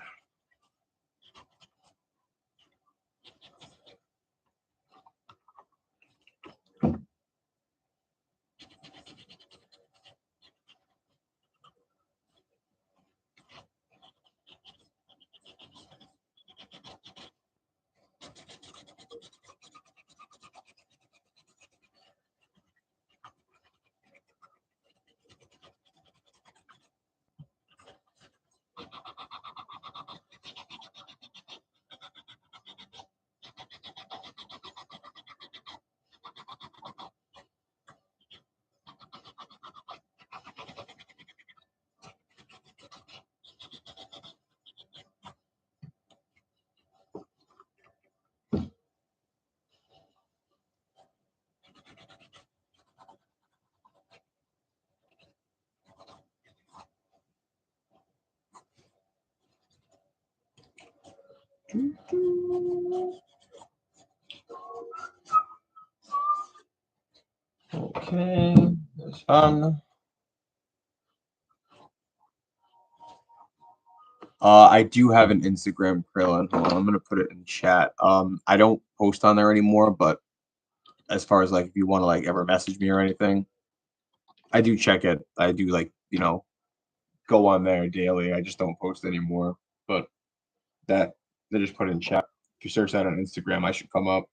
Okay, that's fun. I do have an Instagram, Krillin. Hold on, I'm gonna put it in chat. I don't post on there anymore, but as far as like if you want to like ever message me or anything, I do check it. I do like go on there daily. I just don't post anymore. But that they just put it in chat. If you search that on Instagram, I should come up.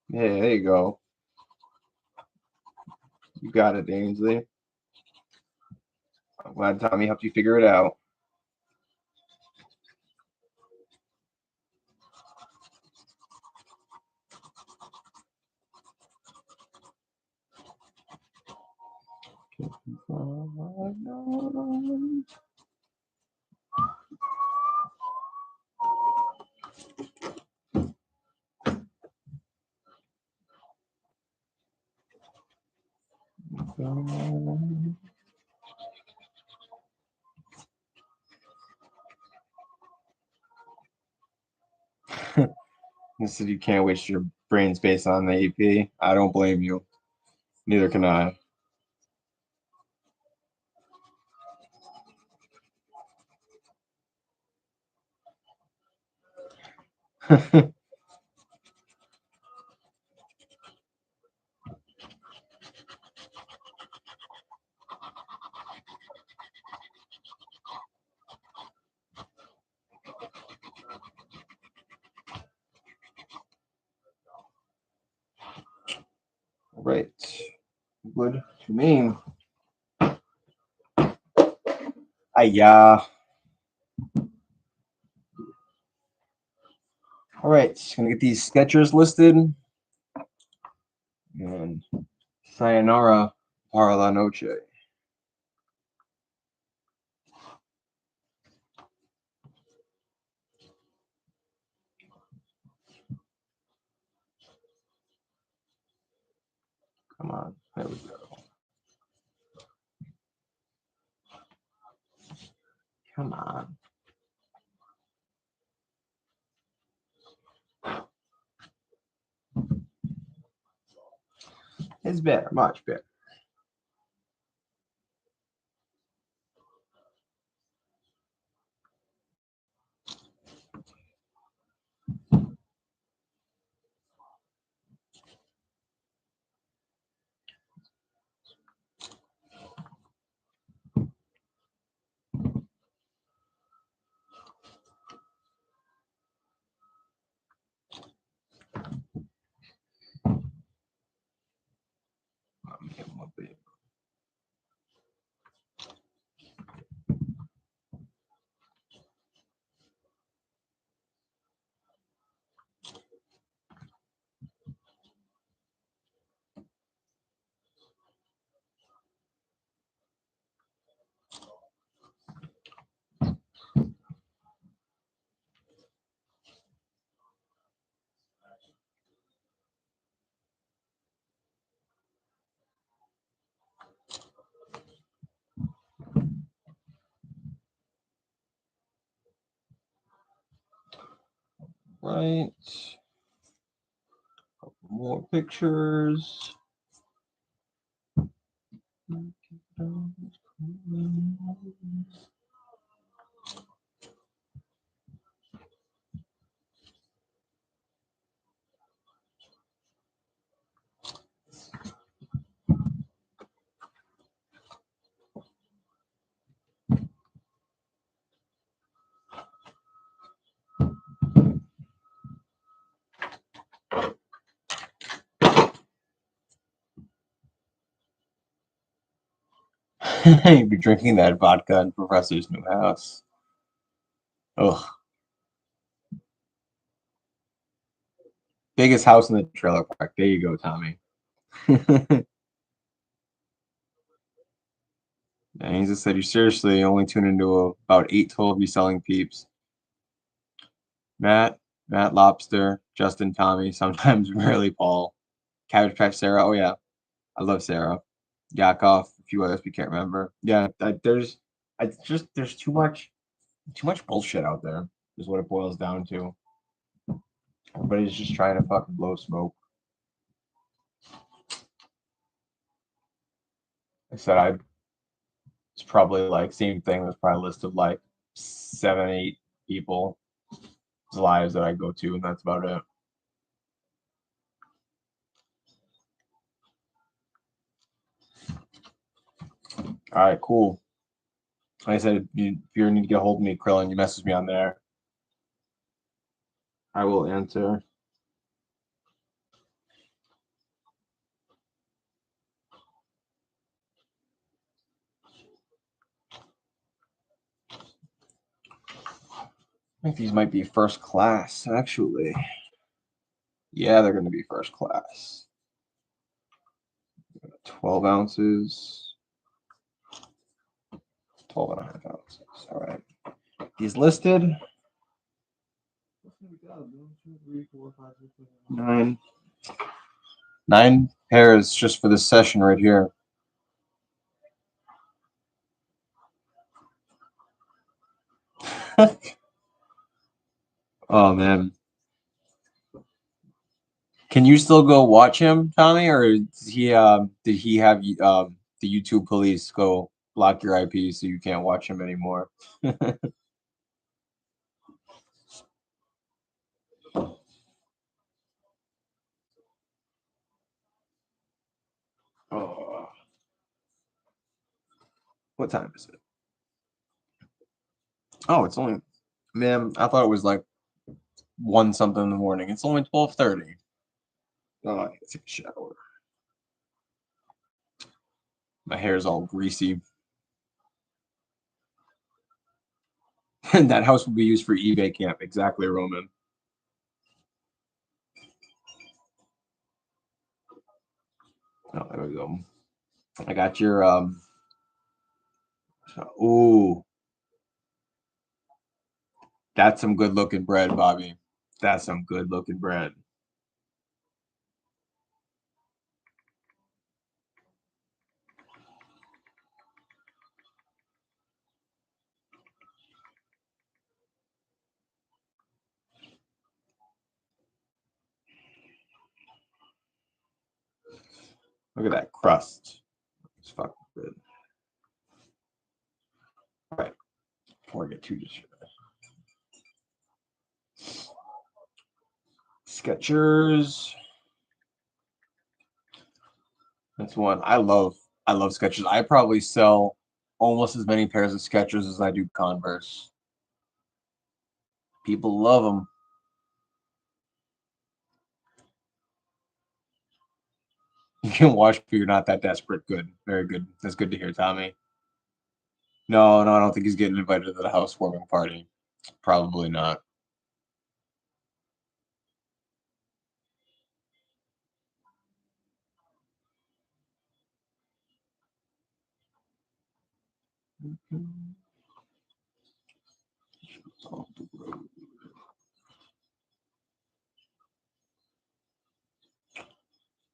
Hey, there you go. You got it, Ainsley. I'm glad Tommy helped you figure it out. You said you can't waste your brain space on the AP. I don't blame you. Neither can I. Right. Good to me. Yeah. All right, gonna get these Skechers listed. And sayonara para la noche. Come on, there we go. Come on. It's better, much better. Right. Couple more pictures. You'd be drinking that vodka in Professor's new house. Ugh. Biggest house in the trailer park. There you go, Tommy. And he just said, you seriously only tune into about 8 total reselling peeps. Matt Lobster, Justin, Tommy, sometimes rarely Paul. Cabbage Patch Sarah. Oh, yeah. I love Sarah. Yakov, a few others we can't remember. Yeah, there's too much bullshit out there, is what it boils down to. Everybody's just trying to fucking blow smoke. I said it's probably like same thing. There's probably a list of like 7, 8 people's lives that I go to, and that's about it. All right, cool. Like I said, if you need to get a hold of me, Krillin, you message me on there. I will answer. I think these might be first class, actually. Yeah, they're going to be first class. 12 ounces. 12.5 ounces. All right. He's listed. 9 pairs just for this session right here. Oh man. Can you still go watch him, Tommy, or did he have the YouTube police go block your IP so you can't watch him anymore? Oh. What time is it? Oh, it's only, man, I thought it was like 1 something in the morning. It's only 12:30. Oh, I need to take a shower. My hair's all greasy. And that house will be used for eBay camp. Exactly, Roman. Oh, there we go. I got your ooh. That's some good looking bread, Bobby. That's some good looking bread. Look at that crust. It's fucking good. All right. Before I get too distracted. Skechers. That's one. I love Skechers. I probably sell almost as many pairs of Skechers as I do Converse. People love them. You can watch, but you're not that desperate. Good. Very good. That's good to hear, Tommy. No, I don't think he's getting invited to the housewarming party. Probably not.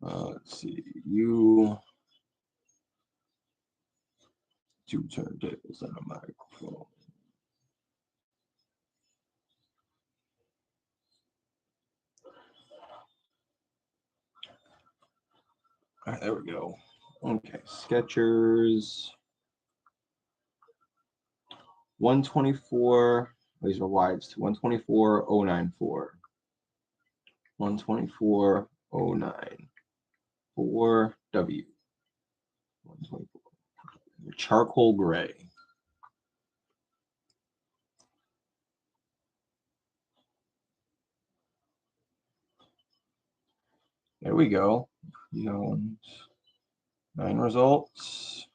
Let's see. You 2 turntables and a microphone. All right, there we go. Okay, Skechers. 124. These are wides to 124.094. 124.09. 4W. 124. Charcoal gray. There we go. 9 results.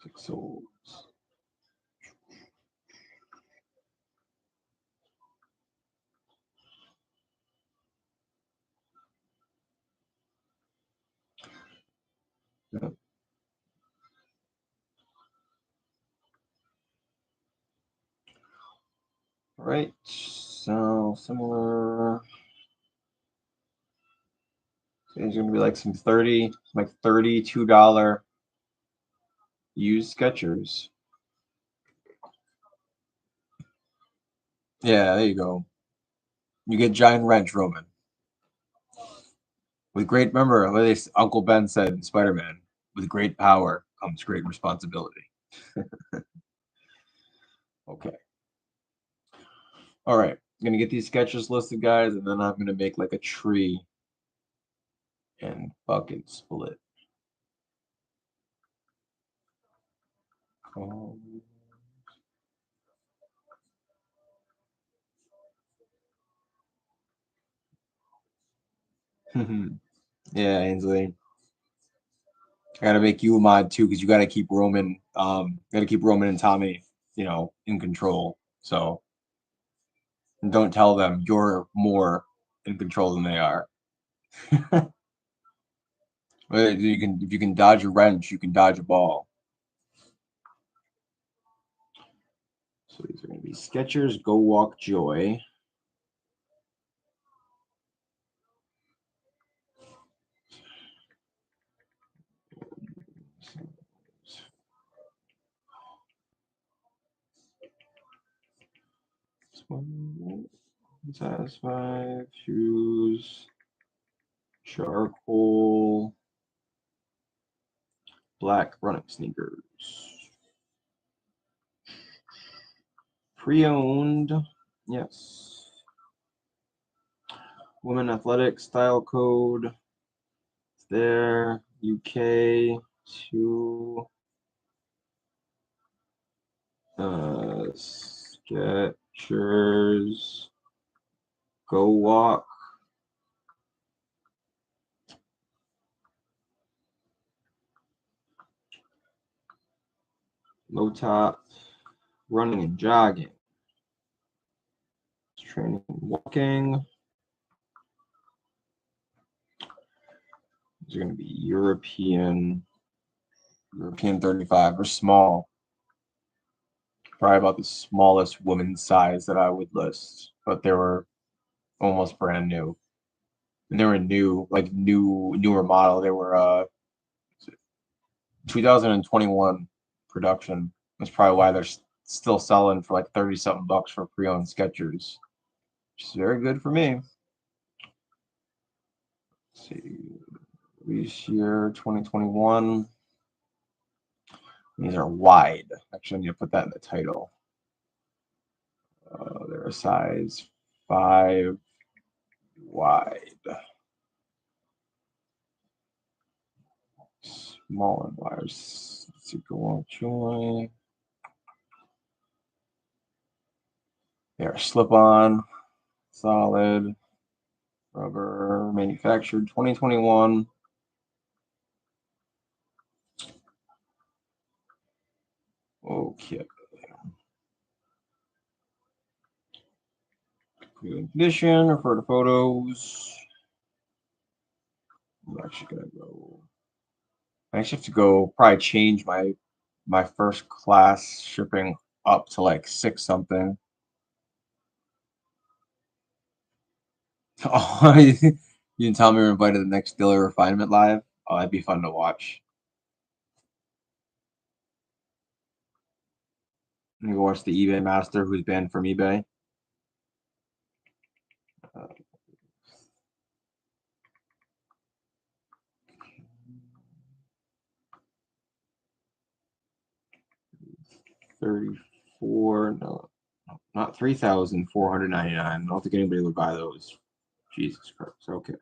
6 holds. Yep. All right, so similar. It's going to be like some $32 used Skechers. Yeah, there you go. You get giant wrench, Roman. With great, remember what Uncle Ben said in Spider-Man, with great power comes great responsibility. Okay. All right. I'm going to get these Skechers listed, guys, and then I'm going to make like a tree and fucking split. Oh. Yeah, Ainsley. I gotta make you a mod too, because you gotta keep Roman, and Tommy, in control. So don't tell them you're more in control than they are. If you can dodge a wrench, you can dodge a ball. So these are going to be Skechers Go Walk Joy. Size 5 shoes, charcoal, black running sneakers. Pre-owned, yes. Women athletic style code. It's there. UK to Skechers Go Walk. Low top, running and jogging. Training and walking. These are going to be European 35 or small. Probably about the smallest women's size that I would list, but they were almost brand new. And they were newer model. They were 2021 production. That's probably why they're still selling for like 30 something bucks for pre-owned Skechers, which is very good for me. Let's see, release year 2021. These are wide. Actually, I need to put that in the title. They're a size 5 wide. Small and wires. Let's see, Go on joy. They are slip-on, solid, rubber, manufactured 2021. Okay. Good condition, refer to photos. I'm actually gonna go. I actually have to go probably change my first class shipping up to like 6 something. Oh, you didn't tell me we were invited to the next dealer refinement live? Oh, that'd be fun to watch. I'm gonna go watch the eBay master who's banned from eBay. 34, no, not 3,499. I don't think anybody would buy those. Jesus Christ. Okay.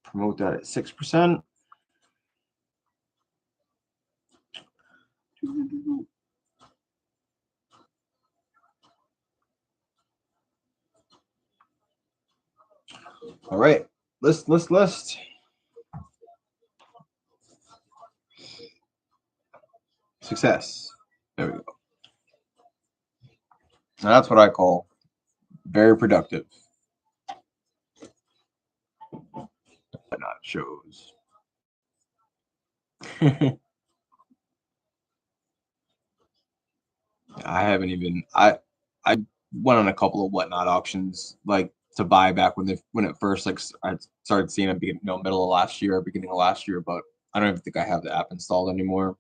Promote that at 6%. All right. List. Success. There we go. Now that's what I call very productive. But not shows. I haven't even I went on a couple of whatnot auctions like to buy back when it first like I started seeing it middle of last year, beginning of last year, but I don't even think I have the app installed anymore.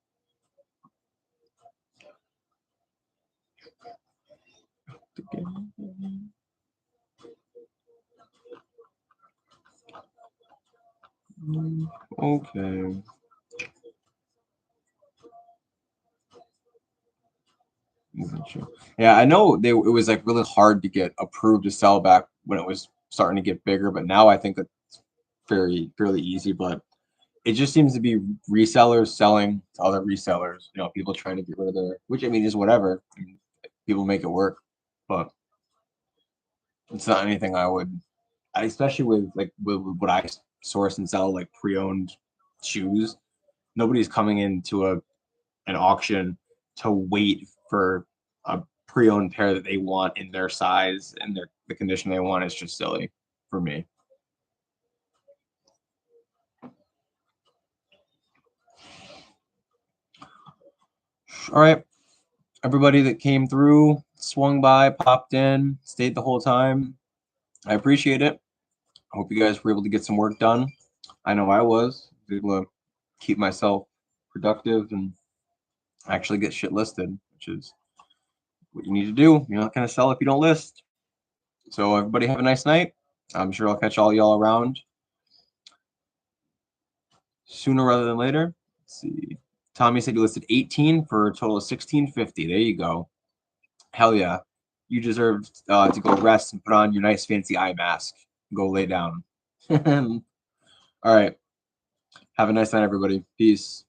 Okay. Yeah, I know it was like really hard to get approved to sell back when it was starting to get bigger, but now I think it's fairly easy. But it just seems to be resellers selling to other resellers. People trying to get rid of their, which I mean is whatever. I mean, people make it work, but it's not anything I would, especially with what I source and sell like pre-owned shoes. Nobody's coming into an auction to wait for a pre-owned pair that they want in their size and the condition they want. Is just silly for me. All right. everybody that came through, swung by, popped in, stayed the whole time. I appreciate it. I hope you guys were able to get some work done. I know I was able to keep myself productive and actually get shit listed, which is what you need to do. You're not going to sell if you don't list. So everybody have a nice night. I'm sure I'll catch all y'all around sooner rather than later. Let's see. Tommy said you listed 18 for a total of 1650. There you go. Hell yeah. You deserve to go rest and put on your nice fancy eye mask. Go lay down. All right. Have a nice night, everybody. Peace.